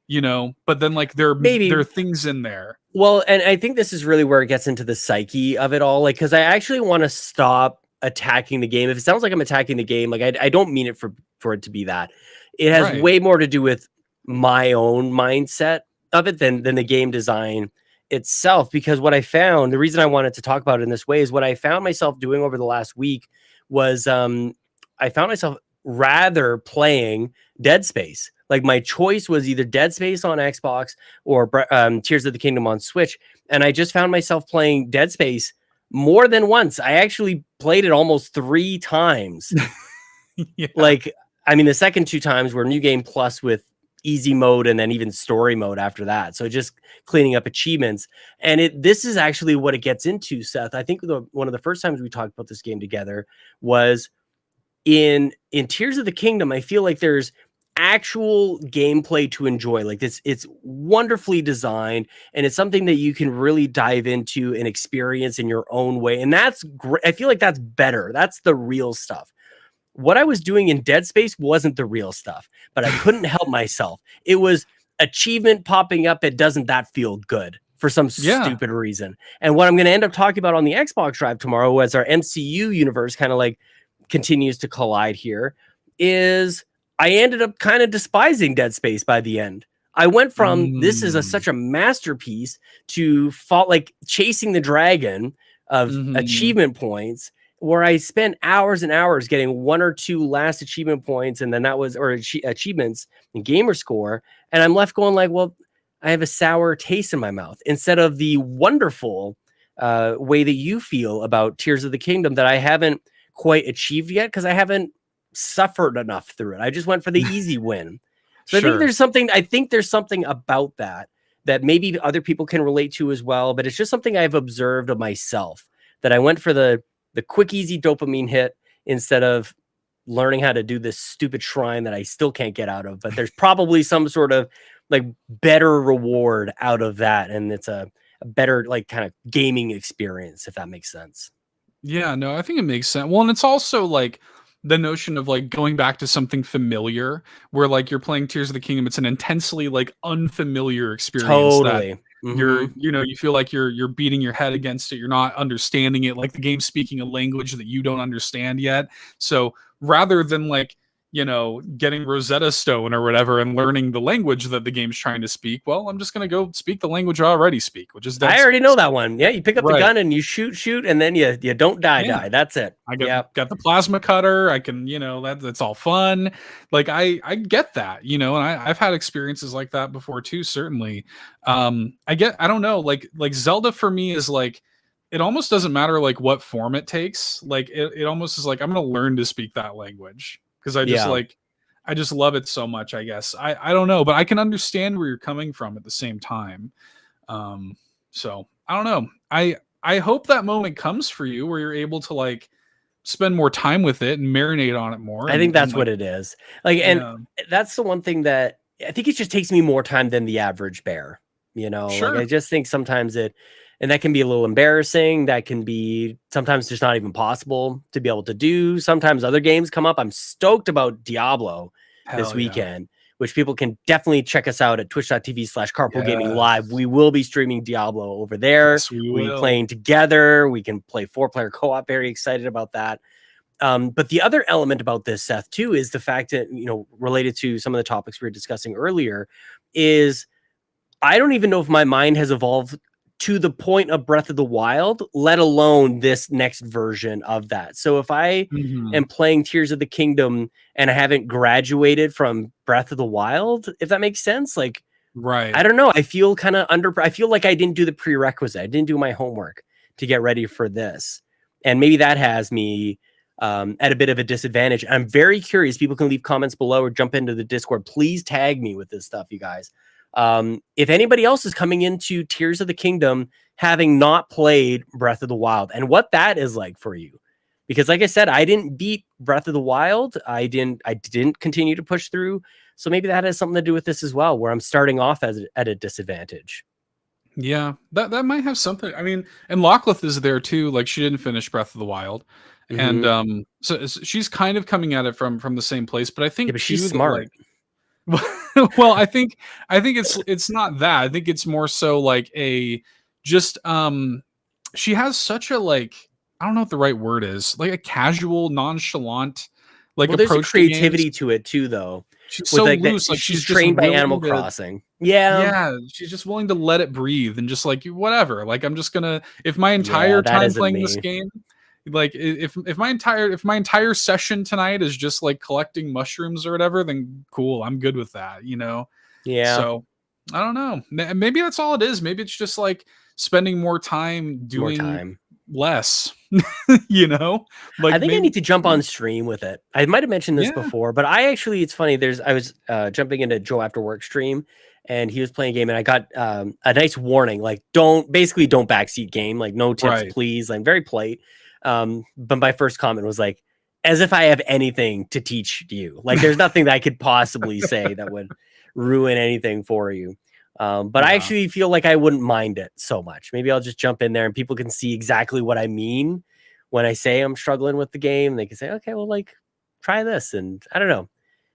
you know, but then like there are things in there. Well, and I think this is really where it gets into the psyche of it all. Like, because I actually want to stop attacking the game. If it sounds like I'm attacking the game, like I don't mean it for it to be that. It has way more to do with my own mindset of it than the game design itself. Because what I found, the reason I wanted to talk about it in this way is what I found myself doing over the last week was I found myself rather playing Dead Space. Like, my choice was either Dead Space on Xbox or Tears of the Kingdom on Switch. And I just found myself playing Dead Space more than once. I actually played it almost 3 times. Like, I mean, the second 2 times were New Game Plus with easy mode and then even story mode after that. So just cleaning up achievements. And this is actually what it gets into, Seth. I think one of the first times we talked about this game together was in Tears of the Kingdom, I feel like there's actual gameplay to enjoy. Like it's wonderfully designed, and it's something that you can really dive into and experience in your own way. And that's great. I feel like that's better. That's the real stuff. What I was doing in Dead Space wasn't the real stuff, but I couldn't help myself. It was achievement popping up. It doesn't that feel good for some stupid reason. And what I'm going to end up talking about on the Xbox Drive tomorrow, as our MCU universe kind of like continues to collide here, is I ended up kind of despising Dead Space by the end. I went from this is such a masterpiece to like chasing the dragon of achievement points, where I spent hours and hours getting 1 or 2 last achievement points, and then that was achievements and gamer score, and I'm left going like, well, I have a sour taste in my mouth, instead of the wonderful way that you feel about Tears of the Kingdom that I haven't quite achieved yet because I haven't suffered enough through it. I just went for the easy win. So Sure. I think there's something about that maybe other people can relate to as well, but it's just something I've observed of myself, that I went for the quick, easy dopamine hit instead of learning how to do this stupid shrine that I still can't get out of. But there's probably some sort of like better reward out of that, and it's a better like kind of gaming experience, if that makes sense. Yeah, no, I think it makes sense. Well, and it's also like the notion of like going back to something familiar, where like you're playing Tears of the Kingdom. It's an intensely like unfamiliar experience. Totally. That you're, you feel like you're beating your head against it. You're not understanding it. Like the game's speaking a language that you don't understand yet. So rather than like, getting Rosetta Stone or whatever and learning the language that the game's trying to speak, well, I'm just going to go speak the language I already speak, which is I already know that one. Yeah, you pick up the gun and you shoot, and then you don't die. That's it. I got the plasma cutter. I can, that's all fun. Like I get that, and I've had experiences like that before too, certainly. I don't know, like Zelda for me is like, it almost doesn't matter like what form it takes. Like it almost is like, I'm going to learn to speak that language. Because I just love it so much, I guess. I don't know, but I can understand where you're coming from at the same time. So I don't know. I hope that moment comes for you where you're able to like spend more time with it and marinate on it more. I think that's what it is. Like, and that's the one thing that I think it just takes me more time than the average bear. Sure. Like I just think sometimes and that can be a little embarrassing. That can be sometimes just not even possible to be able to do. Sometimes other games come up. I'm stoked about Diablo this weekend, which people can definitely check us out at twitch.tv/Carpool Gaming Live. We will be streaming Diablo over there. Yes, we'll be playing together. We can play 4-player co-op. Very excited about that. But the other element about this, Seth, too, is the fact that, related to some of the topics we were discussing earlier, is I don't even know if my mind has evolved to the point of Breath of the Wild, let alone this next version of that. So if I am playing Tears of the Kingdom and I haven't graduated from Breath of the Wild, if that makes sense, like, right. I don't know. I feel kind of I feel like I didn't do the prerequisite. I didn't do my homework to get ready for this. And maybe that has me at a bit of a disadvantage. I'm very curious. People can leave comments below or jump into the Discord. Please tag me with this stuff, you guys. If anybody else is coming into Tears of the Kingdom having not played Breath of the Wild, and what that is like for you, because like I said, I didn't beat Breath of the Wild. I didn't continue to push through. So maybe that has something to do with this as well, where I'm starting off at a disadvantage. Yeah, that might have something. I mean, and Lachlan is there too. Like she didn't finish Breath of the Wild. And so she's kind of coming at it from the same place, but I think but she's smart. Well, I think it's not that. I think it's more so like she has such a like, I don't know what the right word is, like a casual, nonchalant like approach. There's a creativity to it too, though. She's so loose, like she's trained by Animal Crossing. Yeah, she's just willing to let it breathe and just like whatever. Like I'm just gonna, if my entire time playing this game, like if my entire session tonight is just like collecting mushrooms or whatever, then cool, I'm good with that, Yeah. So I don't know, maybe that's all it is. Maybe it's just like spending more time doing less. Like I think I need to jump on stream with it. I might have mentioned this before, but it's funny, I was jumping into Joe After Work stream and he was playing a game and I got a nice warning, like don't backseat game, like no tips, please. I'm very polite. But my first comment was like, as if I have anything to teach you. Like there's nothing that I could possibly say that would ruin anything for you. But I actually feel like I wouldn't mind it so much. Maybe I'll just jump in there and people can see exactly what I mean when I say I'm struggling with the game. They can say, okay, well, like try this. And I don't know,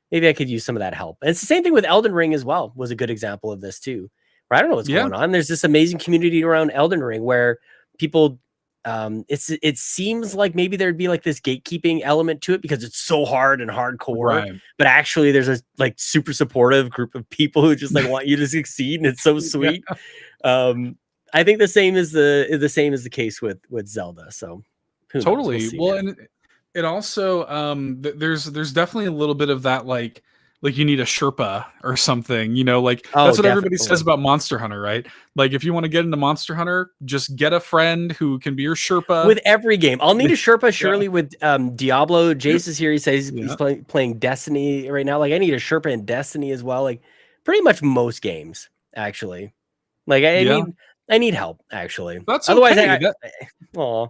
maybe I could use some of that help. And it's the same thing with Elden Ring as well, was a good example of this too, where I don't know what's going on. There's this amazing community around Elden Ring where people, it seems like maybe there'd be like this gatekeeping element to it because it's so hard and hardcore, but actually there's a like super supportive group of people who just like want you to succeed, and it's so sweet. I think the same is the case with Zelda. So totally. We'll see, and it also there's definitely a little bit of that like you need a Sherpa or something, you know, like that's what everybody says about Monster Hunter, right? Like if you want to get into Monster Hunter, just get a friend who can be your Sherpa. With every game, I'll need a Sherpa surely with Diablo. Jace is here. He says he's playing Destiny right now. Like I need a Sherpa in Destiny as well. Like pretty much most games, actually. Like I need help, actually. That's otherwise okay.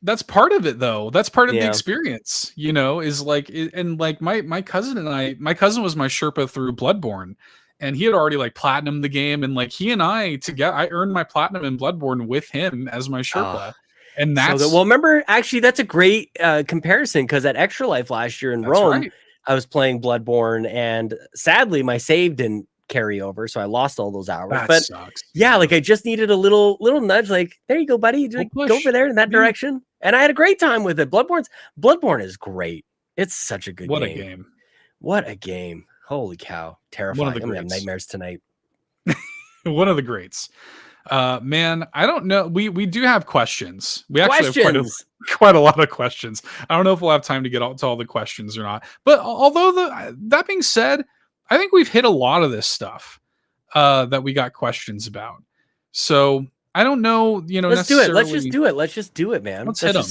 That's part of it though. That's part of the experience, you know, is like, and like my cousin was my Sherpa through Bloodborne, and he had already like platinum the game. And like he and I together, I earned my platinum in Bloodborne with him as my Sherpa. And that's well, remember, actually, that's a great comparison because at Extra Life last year in Rome, I was playing Bloodborne, and sadly my save didn't carry over, so I lost all those hours. That but sucks. Yeah, like I just needed a little nudge, like there you go, buddy, like, go over there in that direction, and I had a great time with it. Bloodborne is great. It's such a good game. What a game! Holy cow, terrifying! I'm gonna have nightmares tonight. One of the greats. Man, I don't know. We do have questions. We actually have quite a lot of questions. I don't know if we'll have time to get to all the questions or not. But although that being said, I think we've hit a lot of this stuff that we got questions about. So I don't know, you know, let's do it. Let's just do it. Let's just do it, man. Let's hit them.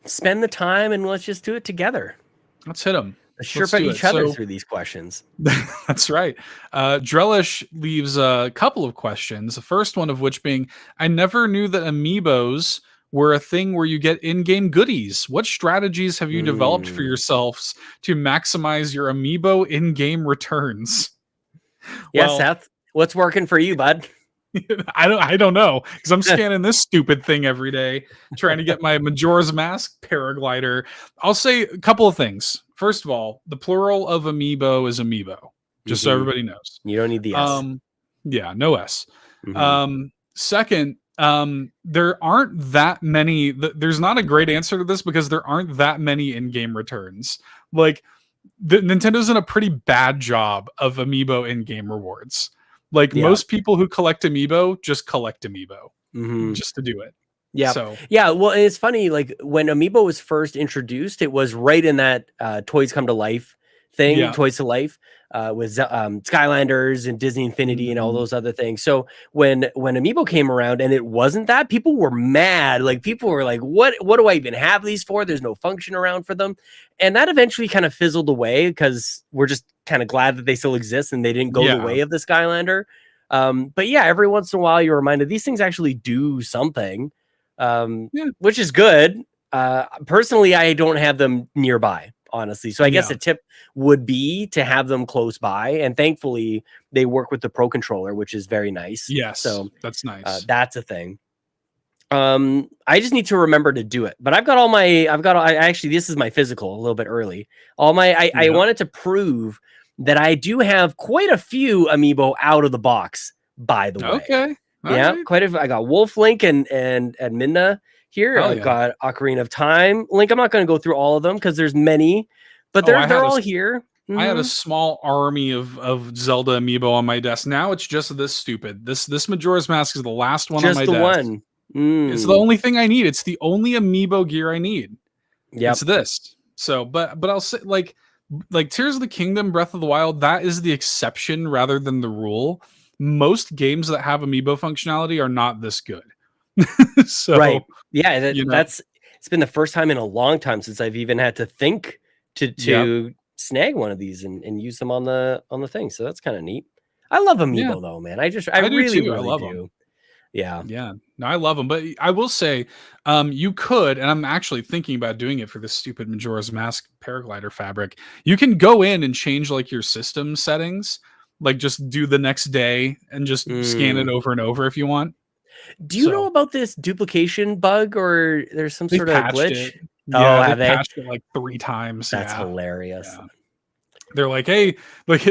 Spend the time and let's just do it together. Let's hit them. Let's Sherpa each other through these questions. That's right. Drellesh leaves a couple of questions. The first one of which being, I never knew that amiibos were a thing where you get in-game goodies. What strategies have you developed for yourselves to maximize your amiibo in-game returns? Yeah, Seth, what's working for you, bud? I don't know, because I'm scanning this stupid thing every day, trying to get my Majora's Mask paraglider. I'll say a couple of things. First of all, the plural of amiibo is amiibo, just so everybody knows. You don't need the S. Yeah, no S. Second, there aren't that many. There's not a great answer to this because there aren't that many in-game returns. Like, Nintendo's done a pretty bad job of amiibo in-game rewards. Like most people who collect amiibo just collect amiibo just to do it. Yeah. So well, and it's funny, like when amiibo was first introduced, it was right in that Toys Come to Life thing, Toys to Life, with Skylanders and Disney Infinity and all those other things. So when amiibo came around and it wasn't that, people were mad. Like people were like, what do I even have these for? There's no function around for them. And that eventually kind of fizzled away because we're just kind of glad that they still exist and they didn't go the way of the Skylander. But yeah, every once in a while you're reminded these things actually do something, which is good. Personally, I don't have them nearby, honestly. So I guess a tip would be to have them close by. And thankfully they work with the Pro Controller, which is very nice. Yes. So that's nice. That's a thing. I just need to remember to do it, but I actually, this is my physical a little bit early. I wanted to prove that I do have quite a few amiibo out of the box, by the way. Okay. Right. Quite a few. I got Wolf Link and Midna here. I've got Ocarina of Time Link. I'm not going to go through all of them because there's many, but they're all here. I had a small army of Zelda amiibo on my desk. Now it's just this stupid. This Majora's Mask is the last one on my desk. Just the one. It's the only thing I need. It's the only amiibo gear I need. Yeah, it's this. So, but I'll say like Tears of the Kingdom, Breath of the Wild, that is the exception rather than the rule. Most games that have amiibo functionality are not this good. So, right. Yeah, it's been the first time in a long time since I've even had to think to snag one of these and use them on the thing. So that's kind of neat. I love amiibo though, man. I really love do. Yeah. Yeah. No, I love them, but I will say, you could, and I'm actually thinking about doing it for this stupid Majora's Mask paraglider fabric. You can go in and change like your system settings, like just do the next day and just scan it over and over if you want. Do you know about this duplication bug, or there's some sort of glitch? Yeah, they patched it like 3 times. That's hilarious. Yeah. They're like, hey, like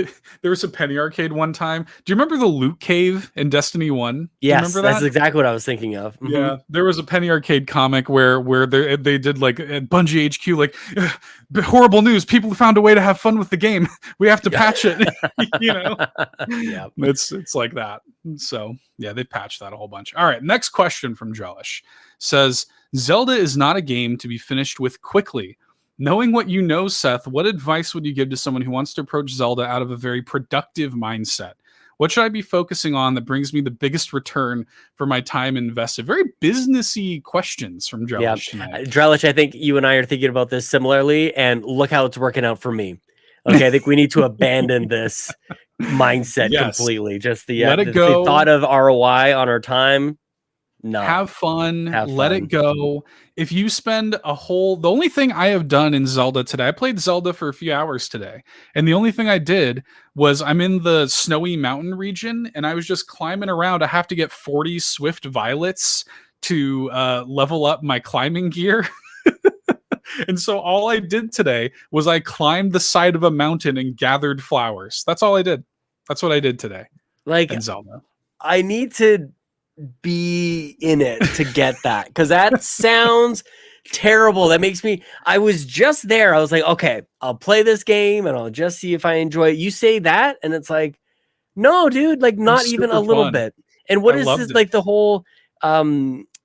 there was a Penny Arcade one time. Do you remember the loot cave in Destiny 1? Yes, that's exactly what I was thinking of. Mm-hmm. Yeah, there was a Penny Arcade comic where they did like at Bungie HQ, like horrible news. People found a way to have fun with the game. We have to patch it. You know, yeah, it's like that. So yeah, they patched that a whole bunch. All right, next question from Drellesh says, Zelda is not a game to be finished with quickly. Knowing what you know, Seth, what advice would you give to someone who wants to approach Zelda out of a very productive mindset? What should I be focusing on that brings me the biggest return for my time invested? Very businessy questions from Drellesh tonight. Drellesh, I think you and I are thinking about this similarly, and look how it's working out for me. Okay, I think we need to abandon this mindset completely. Just the thought of ROI on our time. No. Have fun. Let it go. If you spend the only thing I have done in Zelda today, I played Zelda for a few hours today, and the only thing I did was I'm in the snowy mountain region, and I was just climbing around. I have to get 40 Swift Violets to level up my climbing gear. And so all I did today was I climbed the side of a mountain and gathered flowers. That's all I did. That's what I did today. Like in Zelda. I need to be in it to get that, because that sounds terrible. That makes me, I was just there. I was like, okay, I'll play this game and I'll just see if I enjoy it. You say that and it's like, no, dude, like not even a little bit. And what is this, like the whole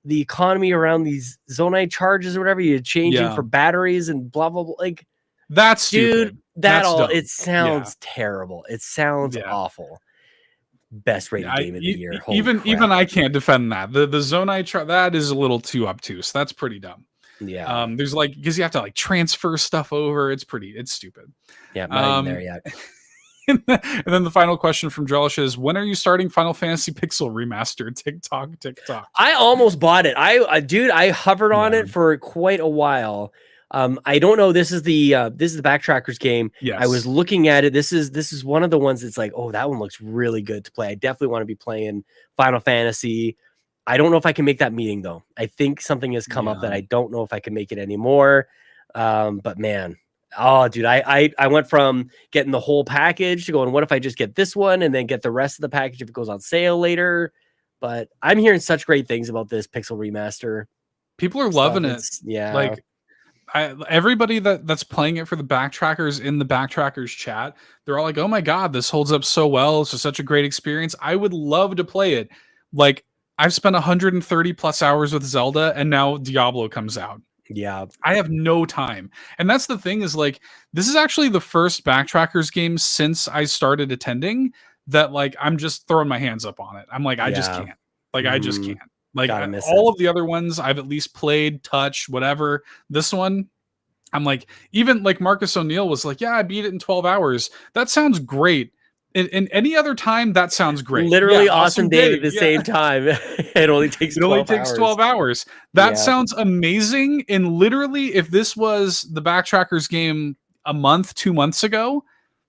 the economy around these Zonai charges or whatever, you're changing for batteries and blah blah blah. Like that's dude, stupid. That's all dumb. It sounds terrible. It sounds awful. Best rated game of the year. Even I can't defend that. The Zonai chart, that is a little too obtuse. That's pretty dumb. Yeah. There's like, because you have to like transfer stuff over. It's stupid. Yeah, not even there yet. And then the final question from Drellesh is, when are you starting Final Fantasy Pixel Remastered? TikTok. I almost bought it. I hovered on it for quite a while. I don't know. This is the Backtrackers game. Yes. I was looking at it. This is one of the ones that's like, oh, that one looks really good to play. I definitely want to be playing Final Fantasy. I don't know if I can make that meeting though. I think something has come up that I don't know if I can make it anymore. But man, oh dude, I went from getting the whole package to going, what if I just get this one and then get the rest of the package if it goes on sale later? But I'm hearing such great things about this Pixel Remaster. People are loving it. Yeah. Like everybody that's playing it for the Backtrackers in the Backtrackers chat, they're all like, oh my God, this holds up so well. It's such a great experience. I would love to play it. Like I've spent 130 plus hours with Zelda and now Diablo comes out. Yeah. I have no time. And that's the thing is like, this is actually the first Backtrackers game since I started attending that like, I'm just throwing my hands up on it. I'm like, I just can't. Like, I just can't. Like all of the other ones I've at least played, touched, whatever. This one, I'm like, even like Marcus O'Neill was like, yeah, I beat it in 12 hours. That sounds great. In any other time, that sounds great. Literally awesome day at the same time. It only takes 12 hours. That sounds amazing. And literally, if this was the Backtrackers game a month, 2 months ago,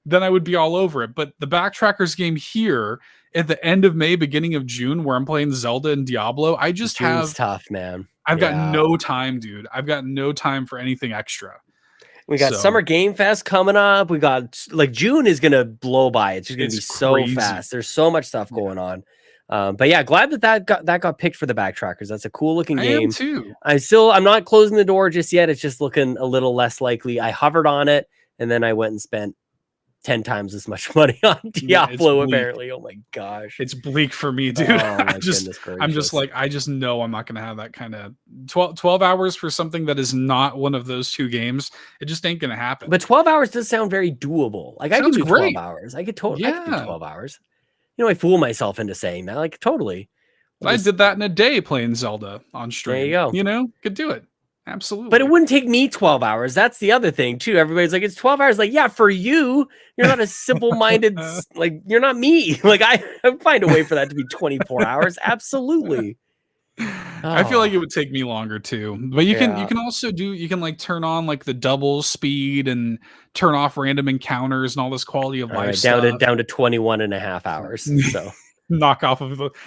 then I would be all over it. But the Backtrackers game here at the end of May, beginning of June, where I'm playing Zelda and Diablo, I just June's tough, man. I've got no time, dude. I've got no time for anything extra. We got Summer Game Fest coming up. We got like June is gonna blow by. It's just gonna be so fast. There's so much stuff going on. But yeah, glad that got picked for the Backtrackers. That's a cool looking game. I am too. I'm not closing the door just yet. It's just looking a little less likely. I hovered on it and then I went and spent 10 times as much money on Diablo, apparently. Oh my gosh. It's bleak for me, dude. I'm just like, I just know I'm not going to have that kind of 12 hours for something that is not one of those two games. It just ain't going to happen. But 12 hours does sound very doable. Like I could do 12 hours. I could do 12 hours. You know, I fool myself into saying that. Like totally. I did that in a day playing Zelda on stream. There you go. You know, could do it. Absolutely. But it wouldn't take me 12 hours. That's the other thing too. Everybody's like, it's 12 hours. Like, yeah, for you, you're not a simple-minded, like you're not me. Like I find a way for that to be 24 hours. Absolutely. I feel like it would take me longer too. But you can also you can like turn on like the double speed and turn off random encounters and all this quality of life stuff. Down to 21 and a half hours. So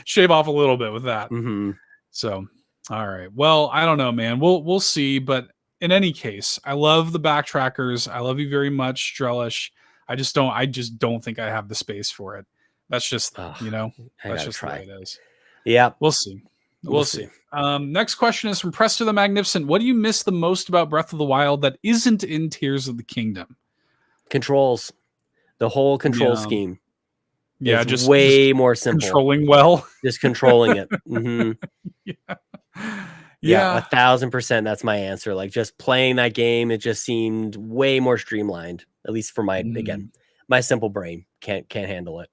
shave off a little bit with that. Mm-hmm. So all right. Well, I don't know, man. We'll see. But in any case, I love the backtrackers. I love you very much, Drellesh. I just don't think I have the space for it. That's just that's just the way it is. Yeah. We'll see. We'll see. Next question is from Presta the Magnificent. What do you miss the most about Breath of the Wild that isn't in Tears of the Kingdom? Controls. The whole control scheme. Yeah, it's just way more simple. Controlling well. Just controlling it. Mm-hmm. Yeah. 1,000%. That's my answer. Like just playing that game, it just seemed way more streamlined. At least for my again, my simple brain can't handle it.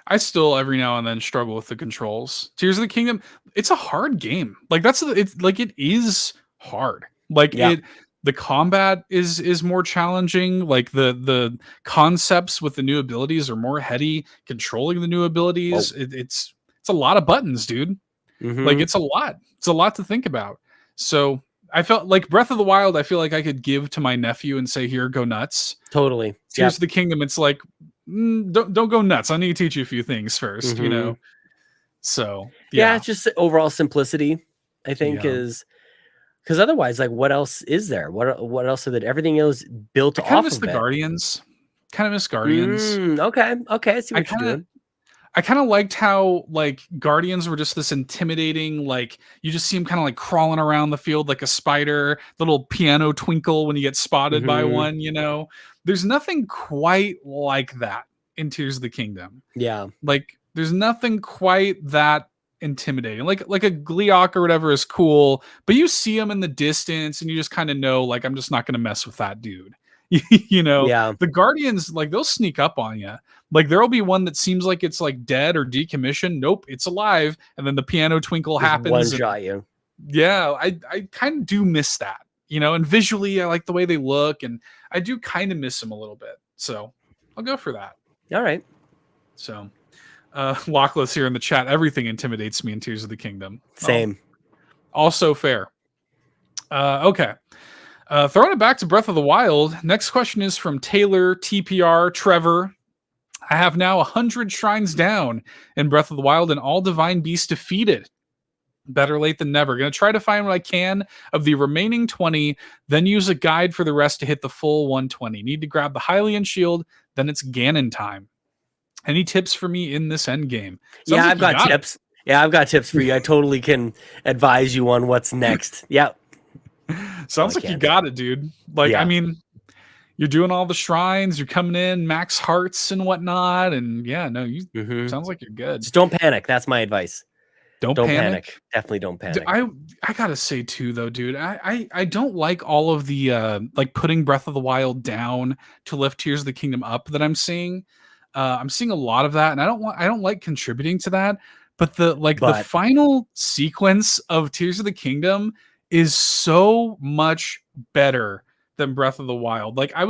I still every now and then struggle with the controls. Tears of the Kingdom, it's a hard game. Like it is hard. Like the combat is more challenging. Like the concepts with the new abilities are more heady. Controlling the new abilities, it's a lot of buttons, dude. Mm-hmm. Like it's a lot. It's a lot to think about. So I felt like Breath of the Wild, I feel like I could give to my nephew and say, here, go nuts. Totally. Tears of the Kingdom, it's like, don't go nuts. I need to teach you a few things first, you know? So, yeah, it's just overall simplicity, I think, is because otherwise, like, what else is there? What else are there? Everything else built off of it. Kind of miss the Guardians. Okay. I see what you're doing. I kind of liked how like Guardians were just this intimidating, like you just see them kind of like crawling around the field like a spider, the little piano twinkle when you get spotted by one, you know. There's nothing quite like that in Tears of the Kingdom. Yeah. Like there's nothing quite that intimidating. Like a Gleeok or whatever is cool, but you see them in the distance and you just kind of know like I'm just not going to mess with that dude. You know, the Guardians, like they'll sneak up on you. Like there'll be one that seems like it's like dead or decommissioned. Nope, it's alive. And then the piano twinkle happens. One shot you. Yeah, I kind of do miss that, you know, and visually I like the way they look and I do kind of miss them a little bit. So I'll go for that. All right. So Lockless here in the chat. Everything intimidates me in Tears of the Kingdom. Same. Also fair. Okay. Throwing it back to Breath of the Wild. Next question is from Taylor, TPR, Trevor. I have now 100 shrines down in Breath of the Wild and all divine beasts defeated. Better late than never. Going to try to find what I can of the remaining 20, then use a guide for the rest to hit the full 120. Need to grab the Hylian shield, then it's Ganon time. Any tips for me in this end game? Yeah, I've got tips. Yeah, I've got tips for you. I totally can advise you on what's next. Yeah. Sounds like you got it, dude. Like, I mean, you're doing all the shrines, you're coming in, max hearts and whatnot, and sounds like you're good. Just don't panic. That's my advice. Don't panic. Definitely don't panic. I gotta say too, though, dude, I don't like all of the like putting Breath of the Wild down to lift Tears of the Kingdom up that I'm seeing. I'm seeing a lot of that, and I don't like contributing to that. But the final sequence of Tears of the Kingdom is so much better than Breath of the Wild. Like I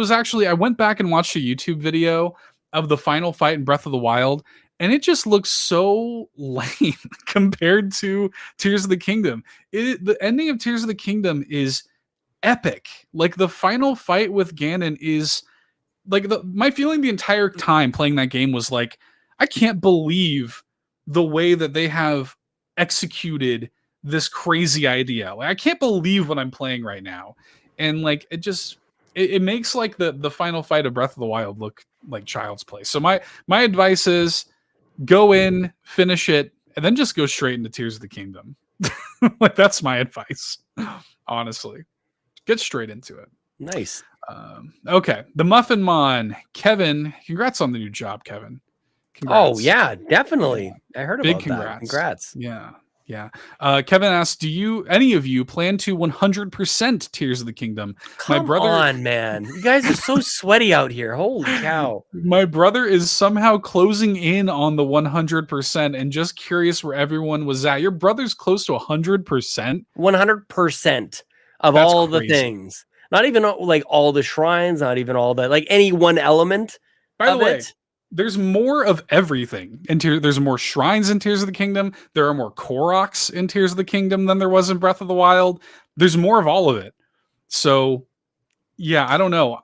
went back and watched a YouTube video of the final fight in Breath of the Wild, and it just looks so lame compared to Tears of the Kingdom. The ending of Tears of the Kingdom is epic. Like the final fight with Ganon is like my feeling the entire time playing that game was like, I can't believe the way that they have executed this crazy idea. Like I can't believe what I'm playing right now. And like it makes like the final fight of Breath of the Wild look like child's play. So my advice is go in, finish it, and then just go straight into Tears of the Kingdom. Like that's my advice. Honestly. Get straight into it. Nice. Okay. The Muffin Mon, Kevin, congrats on the new job, Kevin. Congrats. Oh yeah, definitely. I heard about that. Congrats. Yeah. Kevin asks, do any of you plan to 100% Tears of the Kingdom? Come on, man. You guys are so sweaty out here. Holy cow. My brother is somehow closing in on the 100% and just curious where everyone was at. Your brother's close to 100%? 100%. of That's all crazy. the things. Not even like all the shrines, not even all that, like any one element. By the way, there's more of everything. There's more shrines in Tears of the Kingdom. There are more Koroks in Tears of the Kingdom than there was in Breath of the Wild. There's more of all of it. So, yeah, I don't know.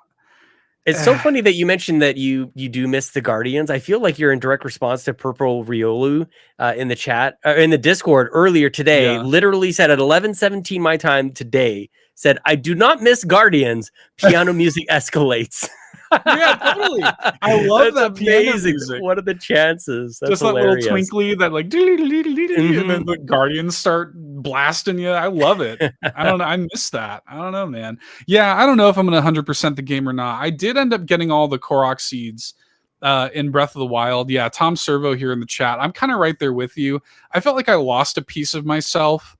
It's so funny that you mentioned that you do miss the Guardians. I feel like you're in direct response to Purple Riolu in the chat, in the Discord earlier today. Yeah. Literally said at 11:17 my time today, said, I do not miss Guardians. Piano music escalates. Yeah, totally. I love that piano music. What are the chances? That's just hilarious. That little twinkly, that like, and then the Guardians start blasting you. I love it. I don't know. I miss that. I don't know, man. Yeah, I don't know if I'm going to 100% the game or not. I did end up getting all the Korok seeds in Breath of the Wild. Yeah, Tom Servo here in the chat. I'm kind of right there with you. I felt like I lost a piece of myself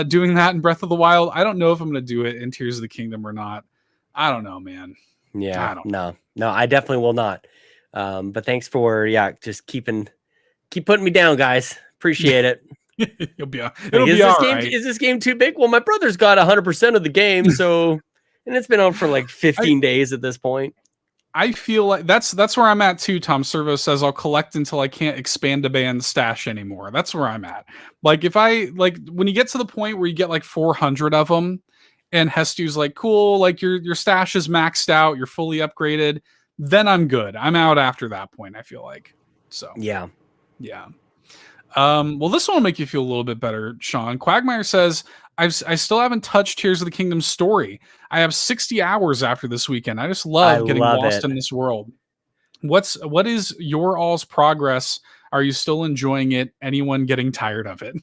doing that in Breath of the Wild. I don't know if I'm going to do it in Tears of the Kingdom or not. I don't know, man. Yeah, no, I definitely will not. But thanks for just keep putting me down, guys. Appreciate it. It'll be all right. Is this game too big? Well, my brother's got 100% of the game, so and it's been out for like 15 days at this point. I feel like that's where I'm at too. Tom Servo says I'll collect until I can't expand a band stash anymore. That's where I'm at. Like if when you get to the point where you get like 400 of them, and Hestu's like, cool, like your stash is maxed out, you're fully upgraded, then I'm good. I'm out after that point, I feel like. So yeah. Well, this one will make you feel a little bit better, Sean. Quagmire says, I still haven't touched Tears of the Kingdom story. I have 60 hours after this weekend. I just love getting lost in this world. What is your all's progress? Are you still enjoying it? Anyone getting tired of it?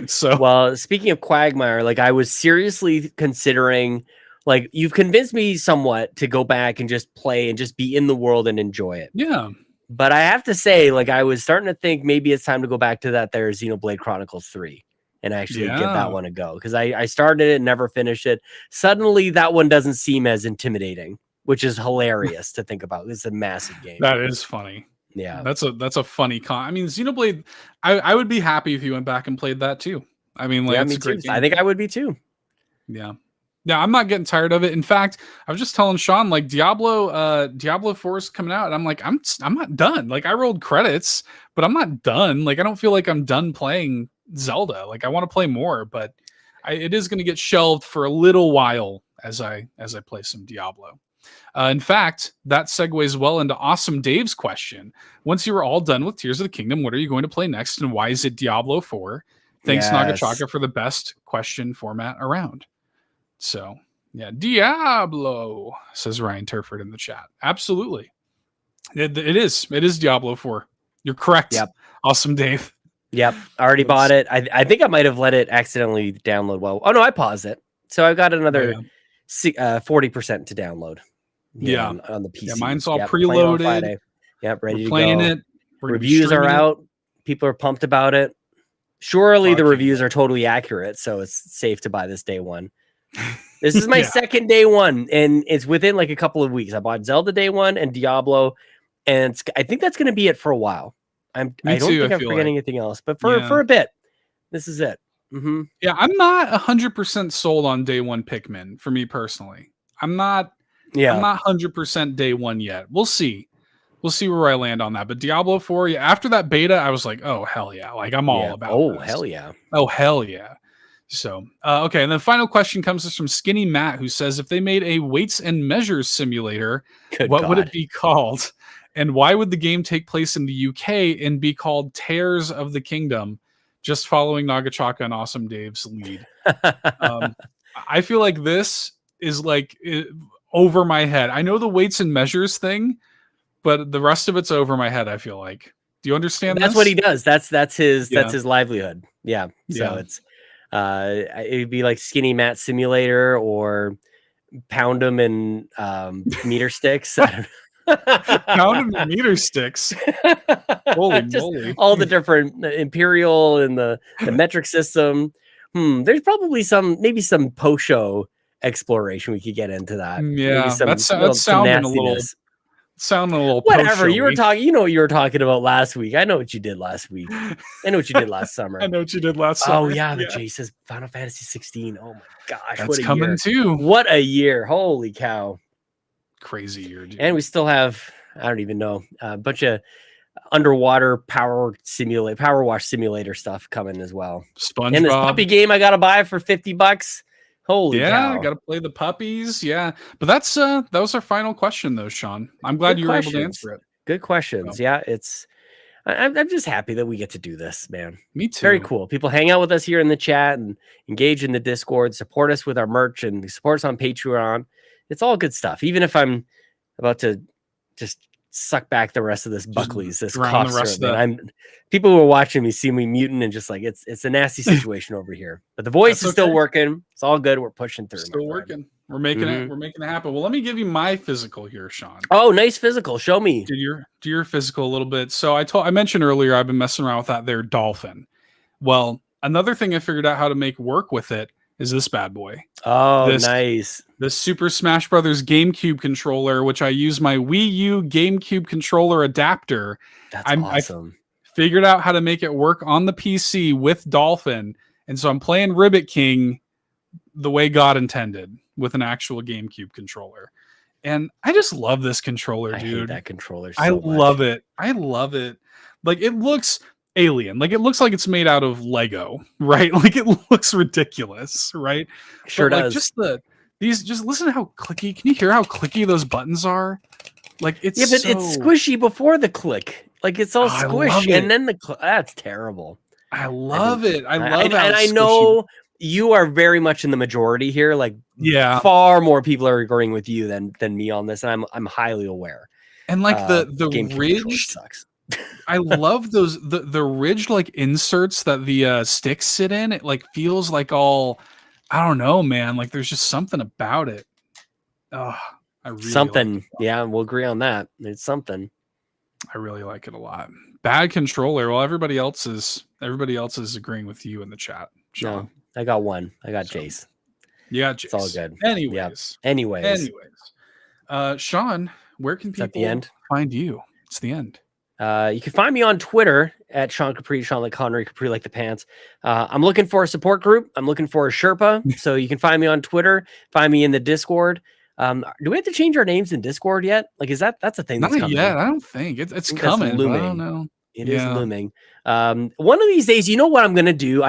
So, well, speaking of Quagmire, like I was seriously considering, like you've convinced me somewhat to go back and just play and just be in the world and enjoy it. Yeah. But I have to say, like I was starting to think maybe it's time to go back to that there Xenoblade Chronicles 3 and actually give that one a go. Because I started it and never finished it. Suddenly that one doesn't seem as intimidating, which is hilarious to think about. It's a massive game. That is funny. Yeah, that's a funny I mean, Xenoblade, I would be happy if you went back and played that too. I mean, like, it's a great game. I think I would be too. Yeah, I'm not getting tired of it. In fact, I was just telling Sean, like Diablo 4 is coming out, and I'm like, I'm not done. Like I rolled credits, but I'm not done. Like I don't feel like I'm done playing Zelda. Like I want to play more, but it is going to get shelved for a little while as I play some Diablo. In fact, that segues well into Awesome Dave's question. Once you are all done with Tears of the Kingdom, what are you going to play next, and why is it Diablo 4? Thanks, Nagachaka, for the best question format around. So, yeah, Diablo, says Ryan Turford in the chat. Absolutely. It is. It is Diablo 4. You're correct. Yep. Awesome Dave. Yep. I already bought it. I think I might have let it accidentally download. Well, oh no, I paused it. So I've got another 40% to download. On the PC. Yeah, mine's all preloaded. Yep, ready to playing go. It. Reviews are out. People are pumped about it. Surely the reviews are totally accurate, so it's safe to buy this day one. This is my second day one, and it's within like a couple of weeks. I bought Zelda day one and Diablo, and I think that's going to be it for a while. I don't think I'm forgetting anything else, but for a bit, this is it. Mm-hmm. Yeah, I'm not 100% sold on day one Pikmin for me personally. I'm not 100% day one yet. We'll see. We'll see where I land on that. But Diablo 4, after that beta, I was like, oh, hell yeah. Like, I'm all about this. Hell yeah. Oh, hell yeah. So, okay. And then final question comes from Skinny Matt, who says, if they made a weights and measures simulator, would it be called? And why would the game take place in the UK and be called Tears of the Kingdom? Just following Nagachaka and Awesome Dave's lead. I feel like this is like over my head. I know the weights and measures thing, but the rest of it's over my head, I feel like. Do you understand That's this? what he does. That's his livelihood. Yeah. So it's it'd be like Skinny Matt Simulator or Pound 'em in meter sticks. Pound 'em in meter sticks. Holy moly. All the different Imperial and the metric system. There's probably maybe some post-show exploration we could get into that. Yeah, that's sounding a little sounding a little whatever you were talking. You know what you were talking about last week. I know what you did last week. I know what you did last summer. I know what you did last summer. Oh yeah, the Jay says Final Fantasy 16. Oh my gosh, that's what a coming year. too. What a year! Holy cow, crazy year, dude. And we still have, I don't even know, a bunch of underwater power wash simulator stuff coming as well. SpongeBob. And this puppy game I gotta buy for $50. Holy cow. I gotta play the puppies. Yeah, but that's that was our final question though, Sean. I'm glad you were able to answer it. Good questions. Yeah, I'm just happy that we get to do this, man. Me too. Very cool. People hang out with us here in the chat and engage in the Discord, support us with our merch, and support us on Patreon. It's all good stuff. Even if I'm about to just suck back the rest of this Buckley's, this cough syrup. People who are watching me see me muting and just like it's a nasty situation over here. But the voice is still working. It's all good. We're pushing through. Still working. We're making it. We're making it happen. Well, let me give you my physical here, Sean. Oh, nice physical. Show me. Do your physical a little bit. So I mentioned earlier I've been messing around with that there dolphin. Well, another thing I figured out how to make work with it is this bad boy. Oh, nice. The Super Smash Brothers GameCube controller, which I use my Wii U GameCube controller adapter. That's awesome. I figured out how to make it work on the PC with Dolphin. And so I'm playing Ribbit King the way God intended with an actual GameCube controller. And I just love this controller, dude. I hate that controller so I much. love it. I love it. Like, it looks alien. Like, it looks like it's made out of Lego, right? Like, it looks ridiculous, right? Sure but, does. Just listen to how clicky. Can you hear how clicky those buttons are? Like, it's but it's squishy before the click. Like, it's all squishy, and then that's terrible. I love it. I love it. And I know you are very much in the majority here. Like, far more people are agreeing with you than me on this, and I'm highly aware. And like the ridged sucks. I love those the ridged like inserts that the sticks sit in. It like feels like all, I don't know, man. Like there's just something about it. Oh, I really something. Like yeah, we'll agree on that. It's something. I really like it a lot. Bad controller. Well, everybody else is agreeing with you in the chat, Sean. No, I got one. I got Jace. You got Jace. It's all good. Anyways. Sean, where can people find you? It's the end. You can find me on Twitter at Sean Capri, Sean like Connery, Capri like the pants. I'm looking for a support group. I'm looking for a Sherpa. So you can find me on Twitter, find me in the Discord. Do we have to change our names in Discord yet? Like, that's a thing that's coming? Yeah, I don't think it's coming. Looming. I don't know. It is looming. One of these days, you know what I'm going to do?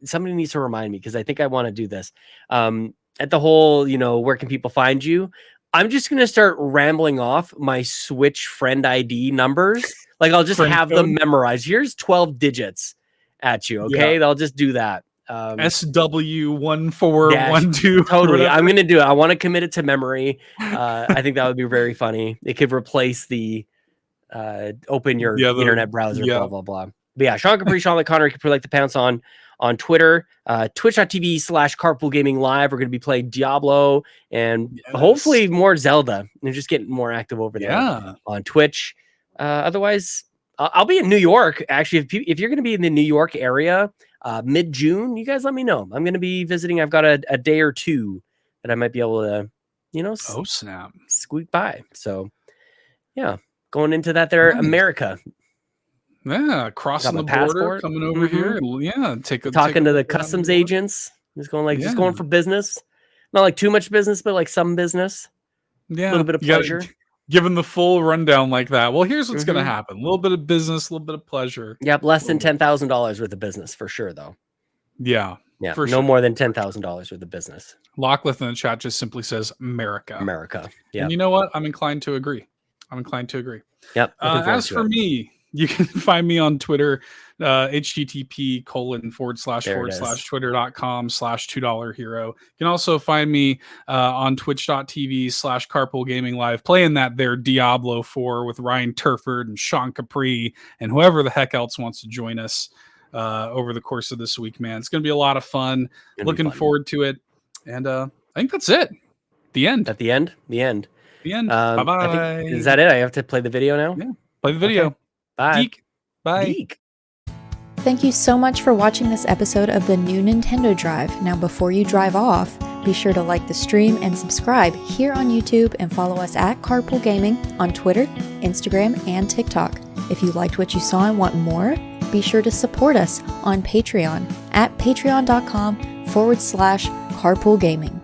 Somebody needs to remind me, because I think I want to do this. At the whole, where can people find you? I'm just going to start rambling off my Switch friend ID numbers. Like, I'll just have them memorized. Here's 12 digits at you. Okay. I'll just do that. SW1412. Totally. I'm going to do it. I want to commit it to memory. I think that would be very funny. It could replace the open your internet browser, blah, blah, blah. But yeah, Sean Capri, Sean like Connery, Capri like the pants on Twitter, twitch.tv/Carpool Gaming Live. We're going to be playing Diablo and hopefully more Zelda, and just getting more active over there on Twitch. Otherwise, I'll be in New York. Actually, if you're going to be in the New York area, mid-June, you guys let me know. I'm going to be visiting. I've got a day or two that I might be able to, squeak by. So yeah, going into that there, America. Yeah, crossing the border, coming over here. Yeah, talking to the customs agents. Just going for business. Not like too much business, but like some business. Yeah, a little bit of pleasure. Given the full rundown like that. Well, here's what's going to happen: a little bit of business, a little bit of pleasure. Yep, less than $10,000 worth of business for sure, though. Yeah, for no more than $10,000 worth of business. Lockleth in the chat just simply says America. Yeah, and you know what? I'm inclined to agree. Yep. As for me, you can find me on Twitter, http://twitter.com/$2hero. You can also find me on twitch.tv/Carpool Gaming Live, playing that there Diablo 4 with Ryan Turford and Sean Capri and whoever the heck else wants to join us over the course of this week, man. It's going to be a lot of fun. Looking forward to it. And I think that's it. The end. At the end? The end. Bye-bye. Is that it? I have to play the video now? Yeah. Play the video. Okay. Bye. Geek. Bye. Geek. Thank you so much for watching this episode of the new Nintendo Drive. Now, before you drive off, Be sure to like the stream and subscribe here on YouTube and follow us at Carpool Gaming on Twitter, Instagram, and TikTok. If you liked what you saw and want more, be sure to support us on Patreon at patreon.com/carpoolgaming.